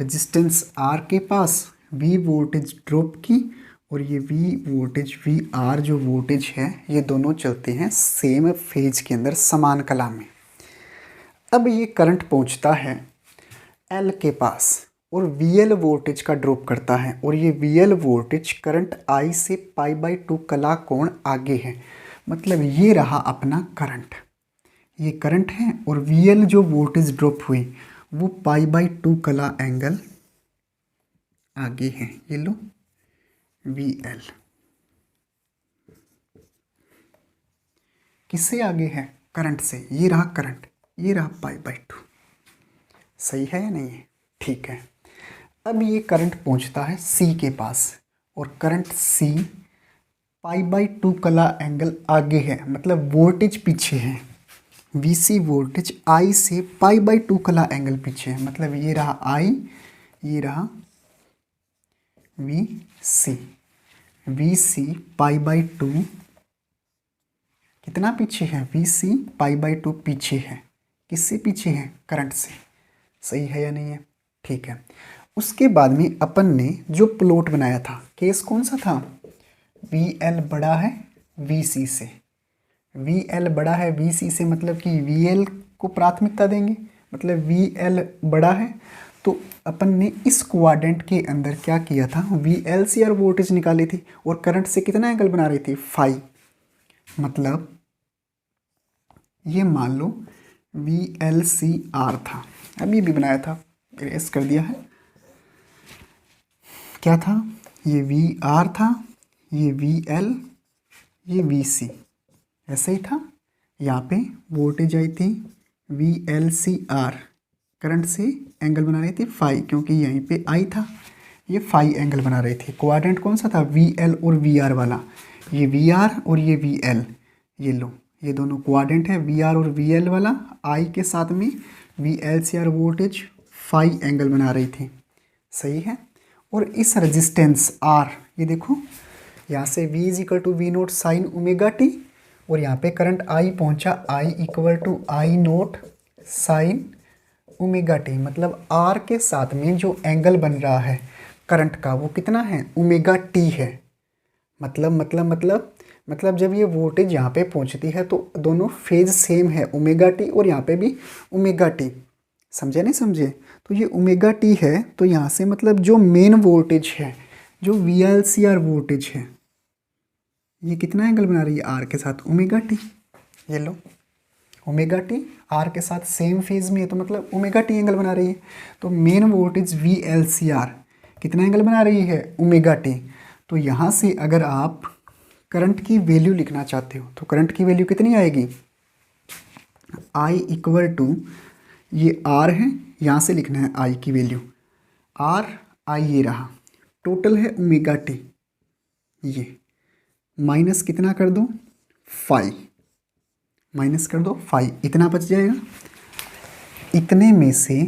रेजिस्टेंस आर के पास, वी वोल्टेज ड्रॉप की, और ये वी वोल्टेज वी आर जो वोल्टेज है ये दोनों चलते हैं सेम फेज के अंदर, समान कला में। अब ये करंट पहुंचता है एल के पास और वी एल वोल्टेज का ड्रॉप करता है, और ये V L voltage current I से π/2 कला कोण आगे है। मतलब ये रहा अपना करंट, ये करंट है, और वी एल जो वोल्टेज ड्रॉप हुई वो π/2 कला एंगल आगे है। ये लो, वी एल किससे आगे है, करंट से। ये रहा करंट, ये रहा π/2। सही है या नहीं है? ठीक है। अब ये करंट पहुंचता है सी के पास, और करंट सी π/2 कला एंगल आगे है, मतलब वोल्टेज पीछे है। वीसी वोल्टेज आई से π/2 कला एंगल पीछे है, मतलब ये रहा आई, ये रहा वी सी। वी सी π/2 कितना पीछे है, वी सी π/2 पीछे है। किससे पीछे है, करंट से। सही है या नहीं है, ठीक है। उसके बाद में अपन ने जो प्लॉट बनाया था, केस कौन सा था, वी एल बड़ा है वी सी से। वी एल बड़ा है वी सी से मतलब कि वी एल को प्राथमिकता देंगे, मतलब वी एल बड़ा है। तो अपन ने इस क्वाड्रेंट के अंदर क्या किया था, V L C R voltage निकाली थी और करंट से कितना एंगल बना रही थी, फाई। मतलब ये मान लो वी एल सी आर था, अभी भी बनाया था, इरेज कर दिया है। क्या था, ये वी आर था, ये वी एल, ये वी सी, ऐसे ही था। यहाँ पे वोल्टेज आई थी V L C R, current से एंगल बना रही थी फाई, क्योंकि यहीं पे आई था, ये फाई एंगल बना रही थी। क्वाड्रेंट कौन सा था, वी एल और वी आर वाला। ये वी आर और ये वी एल, ये लो, ये दोनों क्वाड्रेंट है, वी आर और वी एल वाला। आई के साथ में V L C R voltage phi angle बना रही थी, सही है। और इस रेजिस्टेंस आर, ये देखो यहाँ से V is equal to V naught sine omega T, और यहाँ पे करंट I पहुँचा I equal to I naught sine omega T. मतलब R के साथ में जो एंगल बन रहा है करंट का वो कितना है, ओमेगा टी है। मतलब जब ये वोल्टेज यहाँ पे पहुँचती है तो दोनों फेज सेम है, ओमेगा टी और यहाँ पे भी ओमेगा टी। समझे नहीं समझे, तो ये ओमेगा टी है, तो यहाँ से मतलब जो मेन वोल्टेज है, जो V L C R voltage है, ये कितना एंगल बना रही है, आर के साथ ओमेगा टी। ये लो, ओमेगा टी आर के साथ सेम फेज में है, तो मतलब ओमेगा टी एंगल बना रही है। तो main voltage V L C R कितना एंगल बना रही है, ओमेगा टी। तो यहाँ से अगर आप करंट की वैल्यू लिखना चाहते हो तो करंट की वैल्यू कितनी आएगी, आई इक्वल टू, ये आर है, यहाँ से लिखना है आई की वैल्यू, आर आई ये रहा, टोटल है ओमेगा टी, ये माइनस कितना कर दो, फाई, माइनस कर दो फाई, इतना बच जाएगा। इतने में से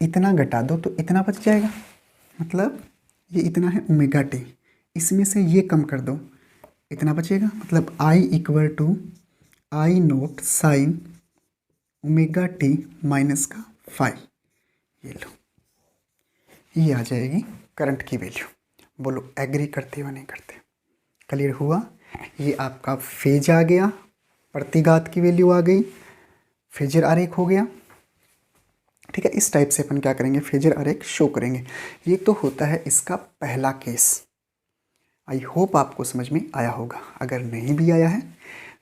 इतना घटा दो तो इतना बच जाएगा, मतलब ये इतना है ओमेगा टी, इसमें से ये कम कर दो, इतना बचेगा। मतलब I equal to I naught sine omega T minus का फाई, ये लो, ये आ जाएगी करंट की वैल्यू। बोलो एग्री करते हो नहीं करते, क्लियर हुआ। ये आपका फेज आ गया, प्रतिघात की वैल्यू आ गई, फेजर आरेख हो गया, ठीक है। इस टाइप से अपन क्या करेंगे, फेजर आरेख शो करेंगे। ये तो होता है इसका पहला केस। आई होप आपको समझ में आया होगा। अगर नहीं भी आया है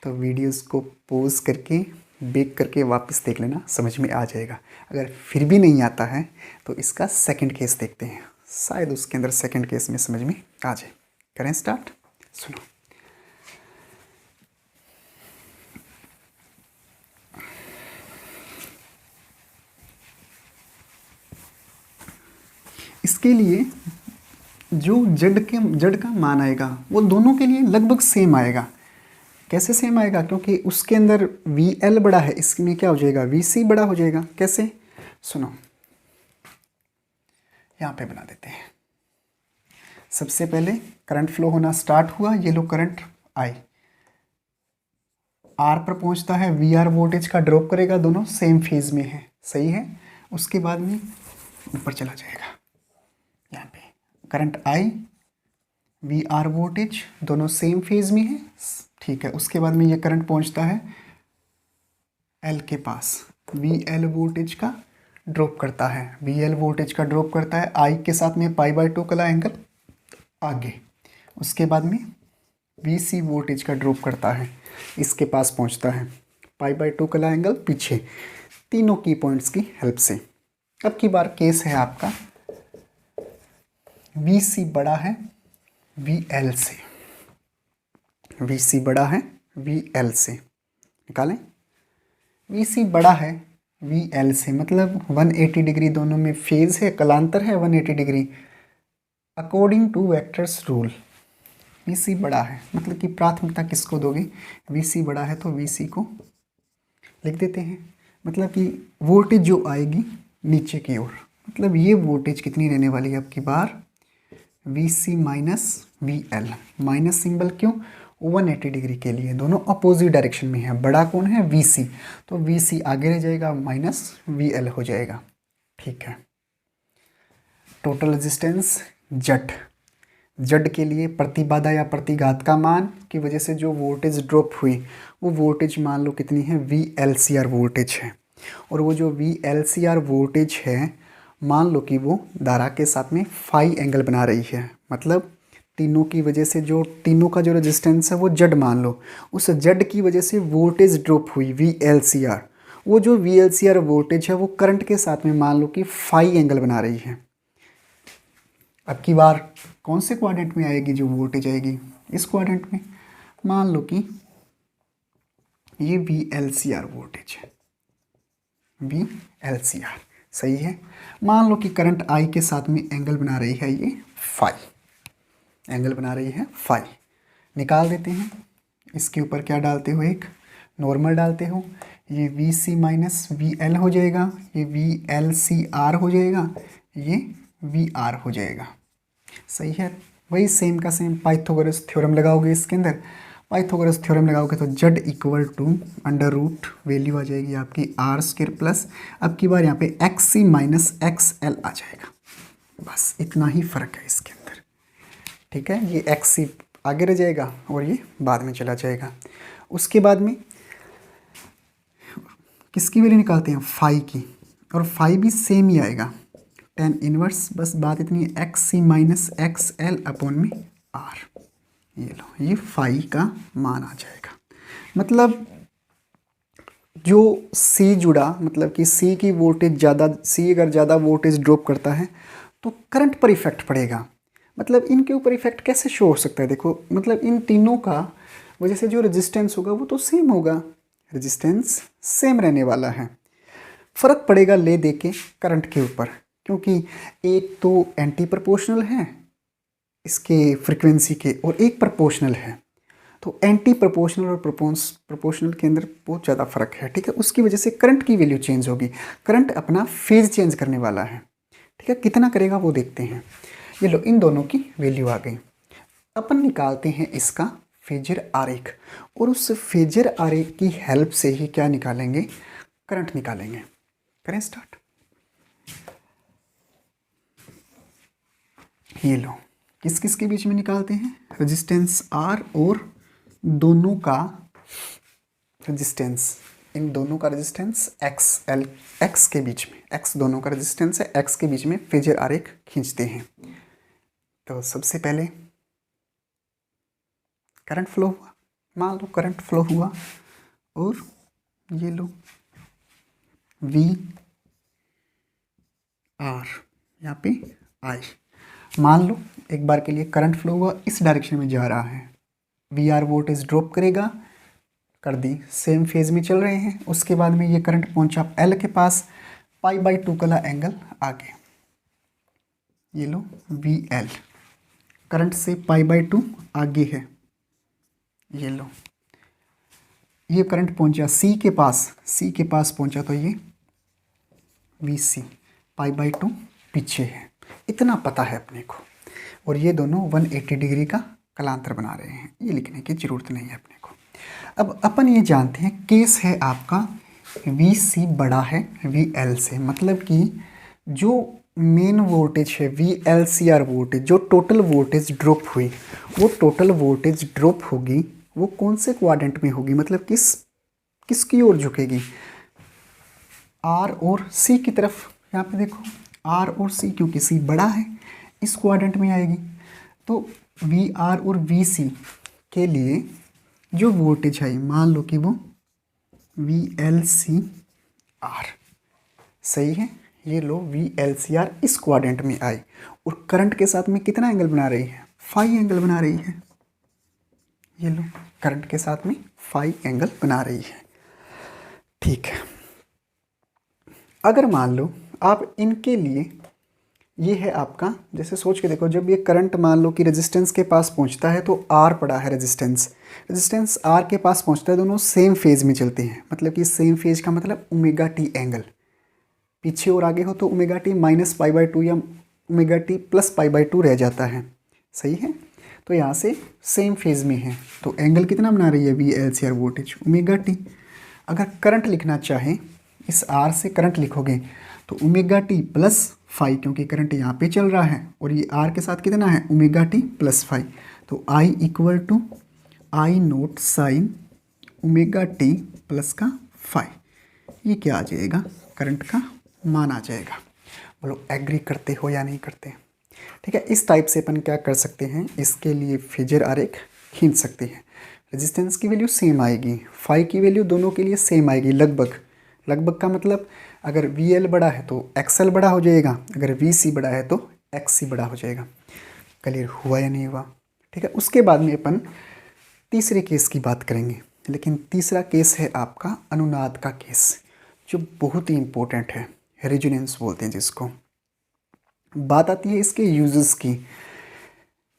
तो वीडियोस को पॉज करके बैक करके वापस देख लेना, समझ में आ जाएगा। अगर फिर भी नहीं आता है तो इसका सेकंड केस देखते हैं, शायद उसके अंदर सेकंड केस में समझ में आ जाए। करें स्टार्ट, सुनो। इसके लिए जो जड़ का मान आएगा वो दोनों के लिए लगभग सेम आएगा। कैसे सेम आएगा, क्योंकि उसके अंदर वी एल बड़ा है, इसमें क्या हो जाएगा, वी सी बड़ा हो जाएगा। कैसे, सुनो, यहाँ पे बना देते हैं। सबसे पहले करंट फ्लो होना स्टार्ट हुआ, ये लो करंट आई, आर पर पहुंचता है, वी आर वोल्टेज का ड्रॉप करेगा, दोनों सेम फेज में है, सही है। उसके बाद में ऊपर चला जाएगा, यहाँ पे current I, V R voltage दोनों सेम फेज में है, ठीक है। उसके बाद में ये करंट पहुंचता है एल के पास, वी एल वोल्टेज का ड्रॉप करता है, वी एल वोल्टेज का ड्रॉप करता है आई के साथ में π/2 का एंगल आगे। उसके बाद में वी सी वोल्टेज का ड्रॉप करता है, इसके पास पहुंचता है, π/2 का एंगल पीछे। तीनों की पॉइंट्स की हेल्प से अब की बार केस है आपका वी सी बड़ा है वी एल से, वी सी बड़ा है वी एल से, निकालें। वी सी बड़ा है वी एल से, मतलब 180 डिग्री दोनों में फेज है, कलांतर है 180 degree according to vectors rule. V C बड़ा है मतलब कि प्राथमिकता किसको दोगे, वी सी बड़ा है तो वी सी को लिख देते हैं। मतलब कि वोल्टेज जो आएगी नीचे की ओर, मतलब ये वोल्टेज कितनी रहने वाली है अब की बार, V C minus V L. Minus symbol क्यों, 180 डिग्री के लिए, दोनों अपोजिट डायरेक्शन में है। बड़ा कौन है? VC, तो VC आगे रह जाएगा माइनस VL हो जाएगा। ठीक है। टोटल रेजिस्टेंस जड के लिए प्रतिबाधा या प्रतिघात का मान की वजह से जो वोल्टेज ड्रॉप हुई वो वोल्टेज मान लो कितनी है? VLCR वोल्टेज है। और वो जो VLCR वोल्टेज है मान लो कि वो धारा के साथ में फाई एंगल बना रही है। मतलब तीनों की वजह से जो तीनों का जो रेजिस्टेंस है वो जड मान लो, उस जड की वजह से वोल्टेज ड्रॉप हुई VLCR। वो जो VLCR वोल्टेज है वो करंट के साथ में मान लो कि फाई एंगल बना रही है। अब की बार कौन से क्वाड्रेंट में आएगी जो वोल्टेज आएगी? इस क्वाड्रेंट में। मान लो कि ये VLCR वोल्टेज है, VLCR सही है। मान लो कि करंट I के साथ में एंगल बना रही है ये फाई, एंगल बना रही है फाई। निकाल देते हैं। इसके ऊपर क्या डालते हो? एक नॉर्मल डालते हो। ये VC माइनस VL हो जाएगा, ये VLCR हो जाएगा, ये VR हो जाएगा। सही है। वही सेम का सेम पाइथागोरस थ्योरम लगाओगे इसके अंदर। पाइथागोरस थ्योरम लगाओगे तो Z equal to under root value आ जाएगी आपकी R² प्लस, अब की बार यहाँ पे XC माइनस XL आ जाएगा। बस इतना ही फ़र्क है इसके अंदर। ठीक है। ये XC आगे रह जाएगा और ये बाद में चला जाएगा। उसके बाद में किसकी वैल्यू निकालते हैं? फाई की, और फाई भी सेम ही आएगा tan इनवर्स। बस बात इतनी है XC माइनस XL अपॉन में R। ये लो, ये फाई का मान आ जाएगा। मतलब जो C जुड़ा, मतलब कि C की वोल्टेज ज़्यादा, C अगर ज़्यादा वोल्टेज ड्रॉप करता है तो करंट पर इफेक्ट पड़ेगा। मतलब इनके ऊपर इफेक्ट कैसे शो हो सकता है? देखो, मतलब इन तीनों का वजह से जो रेजिस्टेंस होगा वो तो सेम होगा, रेजिस्टेंस सेम रहने वाला है। फ़र्क पड़ेगा ले दे के करंट के ऊपर, क्योंकि एक तो एंटी प्रोपोर्शनल है इसके फ्रीक्वेंसी के और एक प्रोपोर्शनल है। तो एंटी प्रोपोर्शनल और प्रोपोर्शनल के अंदर बहुत ज़्यादा फ़र्क है। ठीक है। उसकी वजह से करंट की वैल्यू चेंज होगी। करंट अपना फेज चेंज करने वाला है। ठीक है। कितना करेगा वो देखते हैं। ये लो, इन दोनों की वैल्यू आ गई। अपन निकालते हैं इसका फेजर आरेख, और उस फेजर आरेख की हेल्प से ही क्या निकालेंगे? करंट निकालेंगे। करें स्टार्ट। ये लो, किस किस के बीच में निकालते हैं? रेजिस्टेंस R और दोनों का रेजिस्टेंस, इन दोनों का रेजिस्टेंस XL, X के बीच में, X दोनों का रेजिस्टेंस है, X के बीच में फेजर आरेख खींचते हैं। तो सबसे पहले करंट फ्लो हुआ, मान लो करंट फ्लो हुआ, और ये लो VR यहाँ पे I। मान लो एक बार के लिए करंट फ्लो हुआ, इस डायरेक्शन में जा रहा है। VR वोल्टेज ड्रॉप करेगा, कर दी, सेम फेज में चल रहे हैं। उसके बाद में ये करंट पहुंचा L के पास, π/2 का एंगल आगे। ये लो VL, करंट से π/2 आगे है। ये लो, ये करंट पहुंचा C के पास, C के पास पहुंचा तो ये VC, π/2 पीछे है। इतना पता है अपने को। और ये दोनों 180 डिग्री का कलांतर बना रहे हैं, ये लिखने की ज़रूरत नहीं है अपने को। अब अपन ये जानते हैं केस है आपका VC बड़ा है VL से, मतलब कि जो मेन वोल्टेज है VLCR वोल्टेज, जो टोटल वोल्टेज ड्रॉप हुई वो टोटल वोल्टेज ड्रॉप होगी वो कौन से क्वाड्रेंट में होगी? मतलब किसकी ओर झुकेगी? R और C की तरफ। यहाँ पे देखो R और C, क्योंकि C बड़ा है इस क्वाड्रेंट में आएगी। तो VR और VC के लिए जो वोल्टेज है मान लो कि वो VLCR सही है। ये लो VLCR इस क्वाड्रेंट में आई और करंट के साथ में कितना एंगल बना रही है? फाई एंगल बना रही है। ये लो, करंट के साथ में फाई एंगल बना रही है। ठीक है। अगर मान लो आप इनके लिए, ये है आपका, जैसे सोच के देखो, जब ये करंट मान लो कि रेजिस्टेंस के पास पहुंचता है तो R पड़ा है, रेजिस्टेंस R के पास पहुंचता है, दोनों सेम फेज में चलते हैं। मतलब कि सेम फेज का मतलब ओमेगा टी एंगल, पीछे और आगे हो तो ओमेगा टी माइनस π/2 या ओमेगा टी प्लस π/2 रह जाता है। सही है। तो यहाँ से सेम फेज में है, तो एंगल कितना बना रही है VLCR वोल्टेज ओमेगा टी। अगर करंट लिखना चाहें, इस R से करंट लिखोगे तो ओमेगा टी प्लस फाई, क्योंकि करंट यहाँ पे चल रहा है और ये R के साथ कितना है ओमेगा टी प्लस फाई, तो I equal to I naught sine omega T plus का फाई। ये क्या आ जाएगा, करंट का मान आ जाएगा। बोलो एग्री करते हो या नहीं करते। ठीक है, इस टाइप से अपन क्या कर सकते हैं, इसके लिए फेजर आरेख खींच सकते हैं। रेजिस्टेंस की वैल्यू सेम आएगी, फाई की वैल्यू दोनों के लिए सेम आएगी लगभग। लगभग का मतलब अगर VL बड़ा है तो XL बड़ा हो जाएगा, अगर VC बड़ा है तो XC बड़ा हो जाएगा। क्लियर हुआ या नहीं हुआ। ठीक है, उसके बाद में अपन तीसरे केस की बात करेंगे, लेकिन तीसरा केस है आपका अनुनाद का केस, जो बहुत ही इम्पोर्टेंट है, रेजोनेंस बोलते हैं जिसको। बात आती है इसके यूजेस की,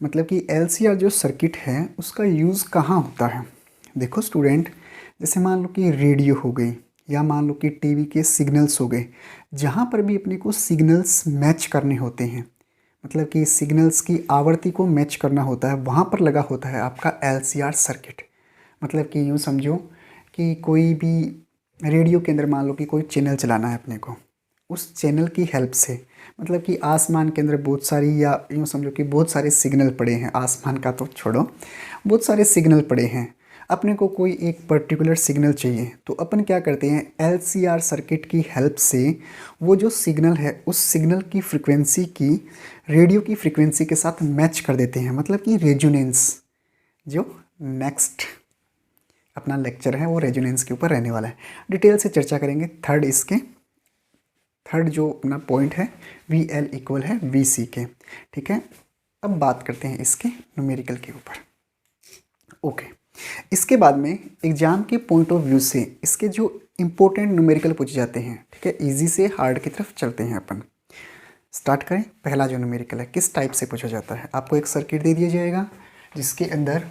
मतलब कि LCR जो सर्किट है उसका यूज़ कहाँ होता है। देखो स्टूडेंट, जैसे मान लो कि रेडियो हो गई या मान लो कि टीवी के सिग्नल्स हो गए, जहाँ पर भी अपने को सिग्नल्स मैच करने होते हैं, मतलब कि सिग्नल्स की आवृत्ति को मैच करना होता है, वहाँ पर लगा होता है आपका LCR सर्किट। मतलब कि यूँ समझो कि कोई भी रेडियो के अंदर मान लो कि कोई चैनल चलाना है अपने को, उस चैनल की हेल्प से, मतलब कि आसमान के अंदर बहुत सारी, या यूँ समझो कि बहुत सारे सिग्नल पड़े हैं, आसमान का तो छोड़ो, बहुत सारे सिग्नल पड़े हैं, अपने को कोई एक पर्टिकुलर सिग्नल चाहिए, तो अपन क्या करते हैं LCR सर्किट की हेल्प से वो जो सिग्नल है उस सिग्नल की फ्रिक्वेंसी की रेडियो की फ्रिक्वेंसी के साथ मैच कर देते हैं, मतलब कि रेजोनेंस। जो नेक्स्ट अपना लेक्चर है वो रेजोनेंस के ऊपर रहने वाला है, डिटेल से चर्चा करेंगे। थर्ड जो अपना पॉइंट है VL इक्वल है VC के। ठीक है, अब बात करते हैं इसके न्यूमेरिकल के ऊपर। ओके, इसके बाद में एग्जाम के पॉइंट ऑफ व्यू से इसके जो इम्पोर्टेंट न्यूमेरिकल पूछे जाते हैं। ठीक है, इजी से हार्ड की तरफ चलते हैं अपन। स्टार्ट करें। पहला जो न्यूमेरिकल है किस टाइप से पूछा जाता है, आपको एक सर्किट दे दिया जाएगा जिसके अंदर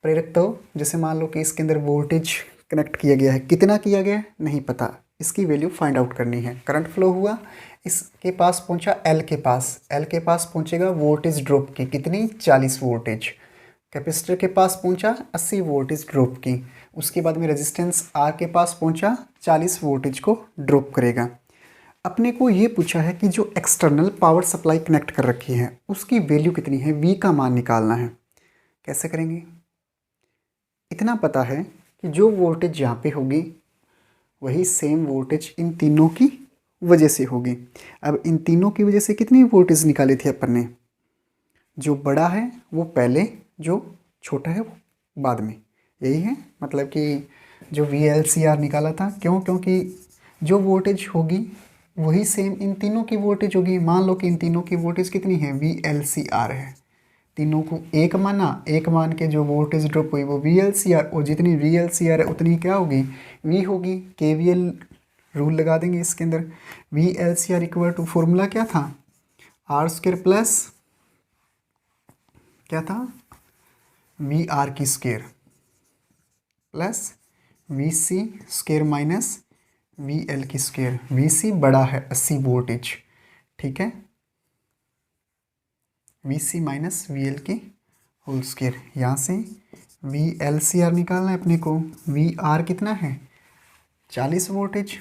प्रेरक, तो जैसे मान लो कि इसके अंदर वोल्टेज कनेक्ट किया गया है, कितना किया गया है नहीं पता, इसकी वैल्यू फाइंड आउट करनी है। करंट फ्लो हुआ, इसके पास पहुंचा L के पास पहुंचेगा वोल्टेज ड्रॉप की कितनी 40 वोल्टेज, कैपेसिटर के पास पहुंचा 80 वोल्टेज ड्रॉप की, उसके बाद में रेजिस्टेंस R के पास पहुंचा 40 वोल्टेज को ड्रॉप करेगा। अपने को ये पूछा है कि जो एक्सटर्नल पावर सप्लाई कनेक्ट कर रखी है उसकी वैल्यू कितनी है, V का मान निकालना है। कैसे करेंगे, इतना पता है कि जो वोल्टेज यहाँ पे होगी वही सेम वोल्टेज इन तीनों की वजह से होगी। अब इन तीनों की वजह से कितनी वोल्टेज निकाली थी अपन ने, जो बड़ा है वो पहले, जो छोटा है वो बाद में, यही है। मतलब कि जो VLCR निकाला था, क्यों, क्योंकि जो वोल्टेज होगी वही सेम इन तीनों की वोल्टेज होगी। मान लो कि इन तीनों की वोल्टेज कितनी है VLCR है, तीनों को एक माना, एक मान के जो वोल्टेज ड्रॉप हुई वो VLCR, और जितनी VLCR है उतनी क्या होगी V होगी। KVL रूल लगा देंगे इसके अंदर। VLCR इक्वल टू फॉर्मूला क्या था, R² प्लस क्या था VR की square plus VC² minus VL की स्क्वायर। VC बड़ा है 80 वोल्टेज, ठीक है, VC माइनस VL की होल स्क्वायर। यहाँ से VLCR निकालना है अपने को, VR कितना है 40 वोल्टेज,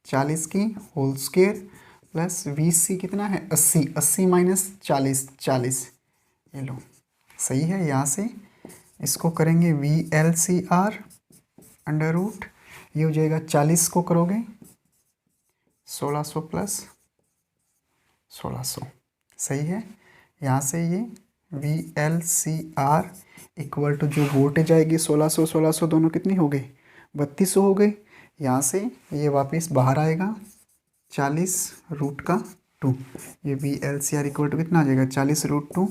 40 की होल स्क्वायर प्लस VC कितना है 80, 80 माइनस 40, 40, ये लो सही है। यहाँ से इसको करेंगे VLCR अंडर रूट, ये हो जाएगा 40 को करोगे 1600 प्लस 1600, सही है। यहाँ से ये VLCR इक्वल टू जो वोल्टेज आएगी 1600 1600 दोनों कितनी हो गई 3200 हो गई। यहाँ से ये वापस बाहर आएगा 40√2, ये VLCR इक्वल टू कितना आ जाएगा 40√2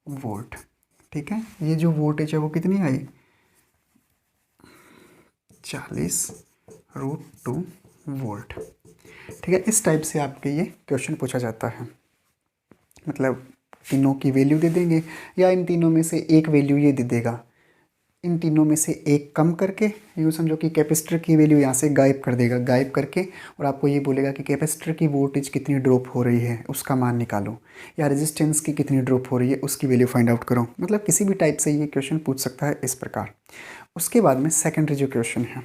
वोल्ट। ठीक है, ये जो वोल्टेज है वो कितनी आई 40√2 वोल्ट। ठीक है, इस टाइप से आपके ये क्वेश्चन पूछा जाता है। मतलब तीनों की वैल्यू दे देंगे या इन तीनों में से एक वैल्यू ये दे देगा, इन तीनों में से एक कम करके, यूँ समझो कि कैपेसिटर की वैल्यू यहाँ से गायब कर देगा, गायब करके, और आपको ये बोलेगा कि कैपेसिटर की वोल्टेज कितनी ड्रॉप हो रही है उसका मान निकालो, या रेजिस्टेंस की कितनी ड्रॉप हो रही है उसकी वैल्यू फाइंड आउट करो। मतलब किसी भी टाइप से ये क्वेश्चन पूछ सकता है इस प्रकार। उसके बाद में सेकेंडरी जो क्वेश्चन है,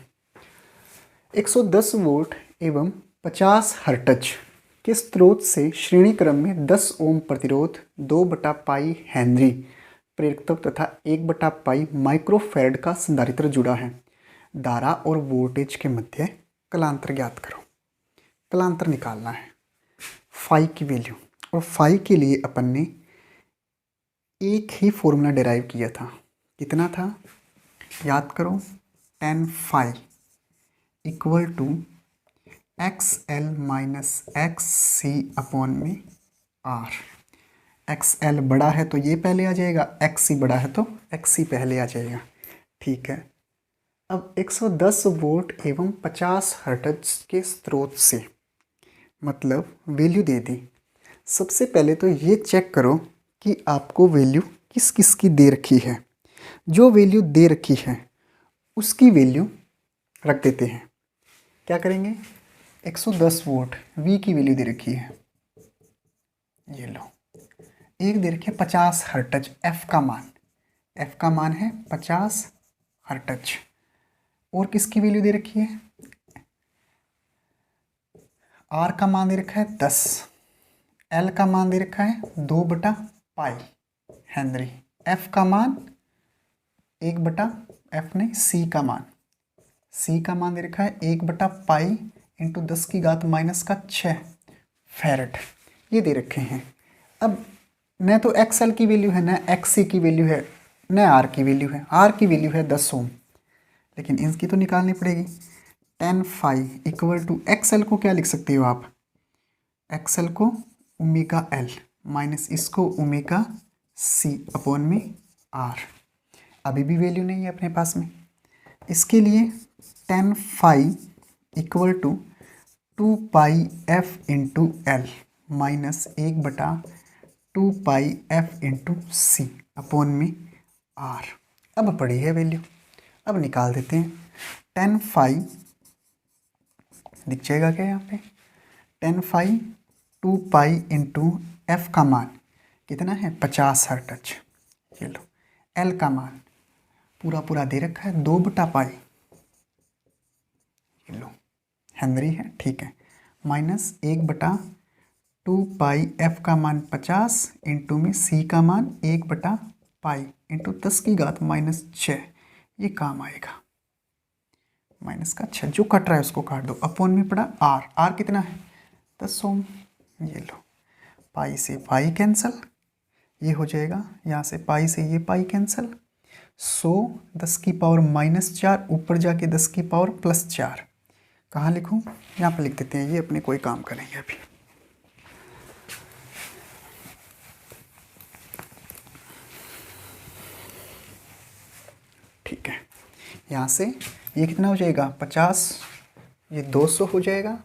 110 वोल्ट एवं 50 हर्ट्ज के स्रोत से श्रेणी क्रम में 10 ओम प्रतिरोध, 2/पाई हेनरी प्रेरकत्व तथा 1/पाई माइक्रोफैरड का संधारित्र जुड़ा है। धारा और वोल्टेज के मध्य कलांतर ज्ञात करो। कलांतर निकालना है, फाई की वैल्यू, और फाई के लिए अपन ने एक ही फॉर्मूला डिराइव किया था। कितना था याद करो, tan phi equal to XL minus XC upon में R। XL बड़ा है तो ये पहले आ जाएगा, XC बड़ा है तो XC पहले आ जाएगा। ठीक है, अब 110 वोल्ट एवं 50 हर्ट्ज के स्रोत से, मतलब वैल्यू दे दी। सबसे पहले तो ये चेक करो कि आपको वैल्यू किस किस की दे रखी है। जो वैल्यू दे रखी है उसकी वैल्यू रख देते हैं। क्या करेंगे, 110 वोल्ट V की वैल्यू दे रखी है, ये लो। एक दे रखी है 50 हर्ट्ज, F का मान है 50 हर्ट्ज। और किसकी वैल्यू दे रखी है, R का मान दे रखा है 10, L का मान दे रखा है 2/पाई हेनरी, F का मान 1/F नहीं, C का मान दे रखा है 1/पाई इंटू 10 की घात -6 फैरड, ये दे रखे हैं। अब न तो XL की वैल्यू है, न XC की वैल्यू है, न R की वैल्यू है। R की वैल्यू है 10 ओम, लेकिन इसकी तो निकालनी पड़ेगी। tan phi equal to XL को क्या लिख सकते हो आप, XL को ओमेगा L माइनस इसको ओमेगा C अपॉन में R। अभी भी वैल्यू नहीं है अपने पास में, इसके लिए tan phi equal to 2πf into L minus 1/2πf into C upon में आर। अब पड़ी है वैल्यू, अब निकाल देते हैं। tan फाई दिख जाएगा क्या यहाँ पे, tan फाई 2π इंटू एफ का मान कितना है 50 हर्ट्ज, ये लो। एल का मान पूरा दे रखा है 2/पाई, ये लो हेनरी है, ठीक है, माइनस 1/2πf का मान 50 इंटू में सी का मान 1/पाई इंटू 10 की घात -6, ये काम आएगा। -6 जो कट रहा है उसको काट दो, अपॉन में पड़ा आर कितना है 10 ओम, ये लो। पाई से पाई कैंसल, ये हो जाएगा यहाँ से पाई से ये पाई कैंसल, 100 10 की पावर -4 ऊपर जाके 10 की पावर +4। कहाँ लिखूँ, यहाँ पर लिख देते हैं, ये अपने कोई काम करेंगे अभी। ठीक है, यहाँ से ये कितना हो जाएगा 50, ये 200 हो जाएगा,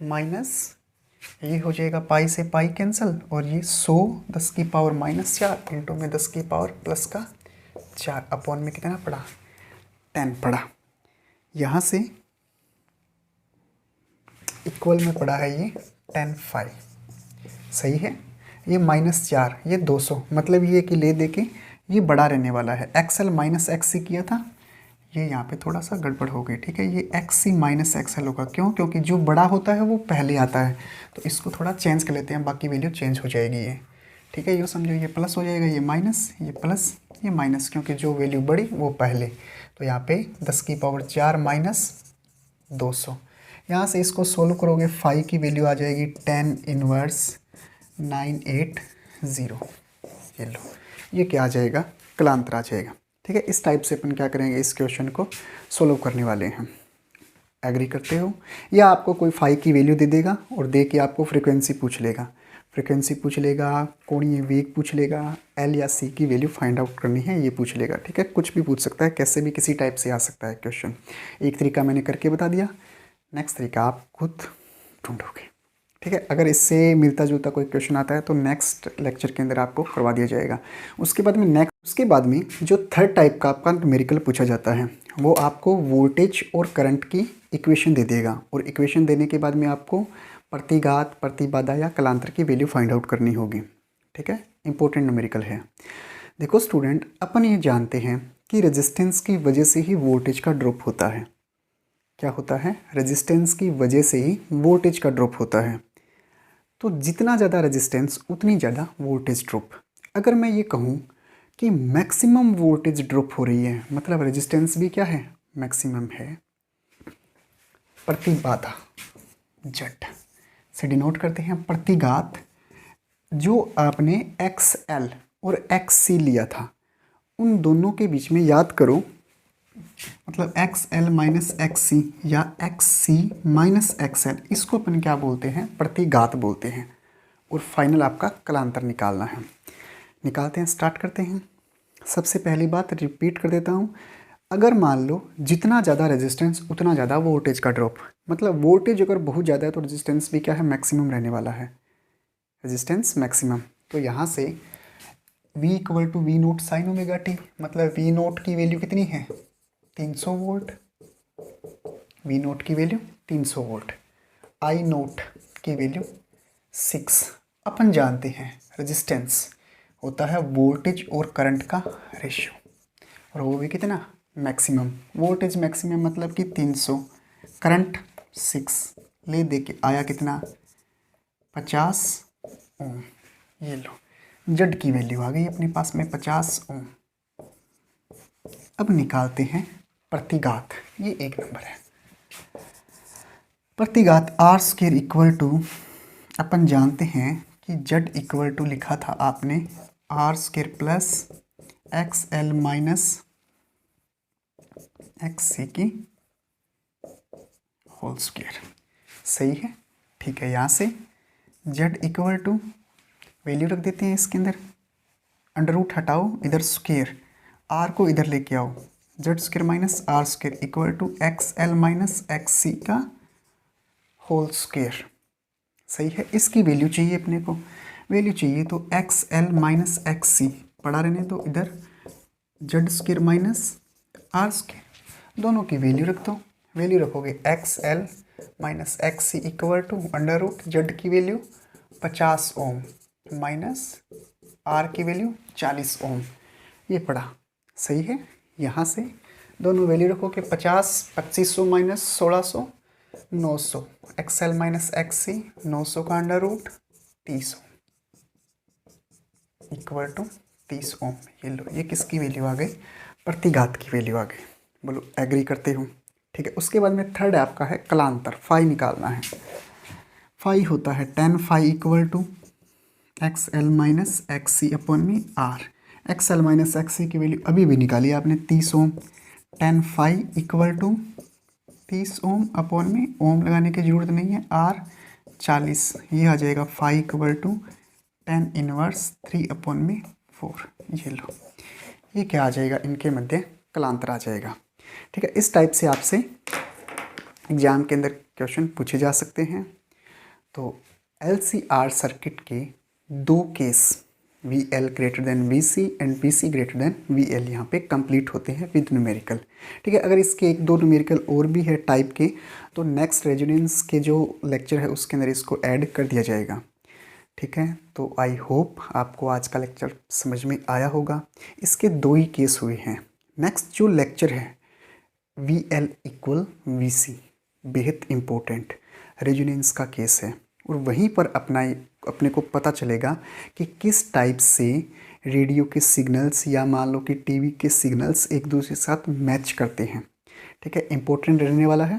माइनस ये हो जाएगा पाई से पाई कैंसल, और ये 100 10 की पावर -4 इंटू में 10 की पावर +4 अपॉन में कितना पड़ा 10 पड़ा। यहाँ से इक्वल में पड़ा है ये tan फाई, सही है। ये -4 ये 200, मतलब ये कि ले दे के ये बड़ा रहने वाला है। XL माइनस XC किया था, ये यहाँ पे थोड़ा सा गड़बड़ हो गई, ठीक है। ये XC माइनस XL होगा, क्यों, क्योंकि जो बड़ा होता है वो पहले आता है, तो इसको थोड़ा चेंज कर लेते हैं, बाकी वैल्यू चेंज हो जाएगी ये, ठीक है। ये समझो, ये प्लस हो जाएगा, ये माइनस, ये प्लस, ये माइनस, क्योंकि जो वैल्यू बड़ी वो पहले, तो यहाँ पे 10 की पावर 4 माइनस 200। यहाँ से इसको सोल्व करोगे, फाई की वैल्यू आ जाएगी tan इनवर्स 980, ये लो। ये क्या आ जाएगा, कलांतर आ जाएगा, ठीक है। इस टाइप से अपन क्या करेंगे, इस क्वेश्चन को सोल्व करने वाले हैं। एग्री करते हो, या आपको कोई फाई की वैल्यू दे देगा और दे के आपको फ्रीक्वेंसी पूछ लेगा, कोणीय वेग पूछ लेगा, एल या सी की वैल्यू फाइंड आउट करनी है ये पूछ लेगा, ठीक है। कुछ भी पूछ सकता है, कैसे भी किसी टाइप से आ सकता है क्वेश्चन। एक तरीका मैंने करके बता दिया, नेक्स्ट तरीका आप खुद ढूंढोगे, ठीक है। अगर इससे मिलता जुलता कोई क्वेश्चन आता है तो नेक्स्ट लेक्चर के अंदर आपको करवा दिया जाएगा। उसके बाद में जो थर्ड टाइप का आपका न्यूमेरिकल पूछा जाता है वो आपको वोल्टेज और करंट की इक्वेशन दे देगा, और इक्वेशन देने के बाद में आपको प्रतिघात, प्रतिबाधा या कलांतर की वैल्यू फाइंड आउट करनी होगी। ठीक है, इंपॉर्टेंट न्यूमेरिकल है। देखो स्टूडेंट, अपन ये जानते हैं कि रेजिस्टेंस की वजह से ही वोल्टेज का ड्रॉप होता है। क्या होता है? रेजिस्टेंस की वजह से ही वोल्टेज का ड्रॉप होता है। तो जितना ज़्यादा रेजिस्टेंस उतनी ज़्यादा वोल्टेज ड्रॉप। अगर मैं ये कहूँ कि मैक्सिमम वोल्टेज ड्रॉप हो रही है, मतलब रेजिस्टेंस भी क्या है? मैक्सिमम है। प्रतिबाधा जेड से डिनोट करते हैं। प्रतिघात जो आपने XL और XC लिया था, उन दोनों के बीच में याद करो, मतलब XL माइनस XC या XC माइनस XL, इसको अपन क्या बोलते हैं? प्रतिघात बोलते हैं। और फाइनल आपका कलांतर निकालना है। निकालते हैं, स्टार्ट करते हैं। सबसे पहली बात रिपीट कर देता हूँ, अगर मान लो जितना ज़्यादा रेजिस्टेंस उतना ज़्यादा वोल्टेज का ड्रॉप, मतलब वोल्टेज अगर बहुत ज़्यादा है तो रेजिस्टेंस भी क्या है? मैक्सिमम रहने वाला है, रेजिस्टेंस मैक्सिमम। तो यहाँ से V equal to V naught sine omega T, मतलब वी नोट की वैल्यू कितनी है? 300 वोल्ट। वी नोट की वैल्यू 300 वोल्ट। आई नोट की वैल्यू 6। अपन जानते हैं रेजिस्टेंस होता है वोल्टेज और करंट का रेशियो, और वो भी कितना? मैक्सिमम। वोल्टेज मैक्सिमम मतलब कि 300, करंट 6, ले दे के आया कितना? 50 ओम। ये लो, जेड की वैल्यू आ गई अपने पास में 50 ओम। अब निकालते हैं प्रतिघात, ये एक नंबर है। प्रतिघात आर स्क्वायर इक्वल टू, अपन जानते हैं कि जेड इक्वल टू लिखा था आपने R square plus XL minus XC की होल स्क्वायर। सही है, ठीक है। यहाँ से जेड इक्वल टू वैल्यू रख देते हैं इसके अंदर, अंडर रूट हटाओ, इधर स्क्वायर, आर को इधर लेके आओ, Z square minus R square equal to XL minus XC का होल स्क्वायर। सही है। इसकी वैल्यू चाहिए अपने को, वैल्यू चाहिए तो XL माइनस XC पड़ा रहने दो, इधर Z square minus R square, दोनों की वैल्यू रख दो। वैल्यू रखोगे XL minus XC equal to under root Z की वैल्यू 50 ओम माइनस आर की वैल्यू 40 ओम, ये पड़ा। सही है। यहाँ से दोनों वैल्यू रखोगे 50, 2500 माइनस 1600, 900। XL माइनस XC 900 का अंडर रूट 30 इक्वल टू 30 ओम। ये लो, ये किसकी वैल्यू आ गई? प्रतिघात की वैल्यू आ गई। बोलो एग्री करते हो? ठीक है। उसके बाद में थर्ड आपका है कलांतर, फाई निकालना है। फाई होता है tan phi equal to XL minus XC upon में R। XL माइनस XC की वैल्यू अभी भी निकाली आपने 30 ohm. tan phi equal to 30 ohm upon में, ओम लगाने की जरूरत नहीं है, R 40। ये आ जाएगा phi equal to tan inverse 3 upon में 4। ये लो, ये क्या आ जाएगा? इनके मध्य कलांतर आ जाएगा। ठीक है। इस टाइप से आपसे एग्जाम के अंदर क्वेश्चन पूछे जा सकते हैं। तो LCR सर्किट के दो case VL greater than VC and VC greater than VL यहाँ पे कंप्लीट होते हैं विद न्यूमेरिकल। ठीक है। अगर इसके एक दो न्यूमेरिकल और भी है टाइप के, तो नेक्स्ट रेजोनेंस के जो लेक्चर है उसके अंदर इसको ऐड कर दिया जाएगा। ठीक है। तो आई होप आपको आज का लेक्चर समझ में आया होगा। इसके दो ही केस हुए हैं। नेक्स्ट जो लेक्चर है VL इक्वल VC, बेहद इम्पोर्टेंट रेजोनेंस का केस है, और वहीं पर अपने को पता चलेगा कि किस टाइप से रेडियो के सिग्नल्स या मान लो कि टीवी के सिग्नल्स एक दूसरे के साथ मैच करते हैं। ठीक है, इम्पोर्टेंट रहने वाला है।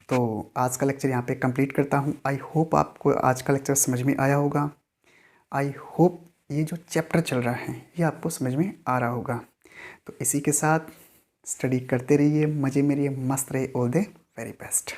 तो आज का लेक्चर यहाँ पे कंप्लीट करता हूँ। आई होप आपको आज का लेक्चर समझ में आया होगा। आई होप ये जो चैप्टर चल रहा है ये आपको समझ में आ रहा होगा। तो इसी के साथ स्टडी करते रहिए, मज़े में रहिए, मस्त रहिए। All the very best.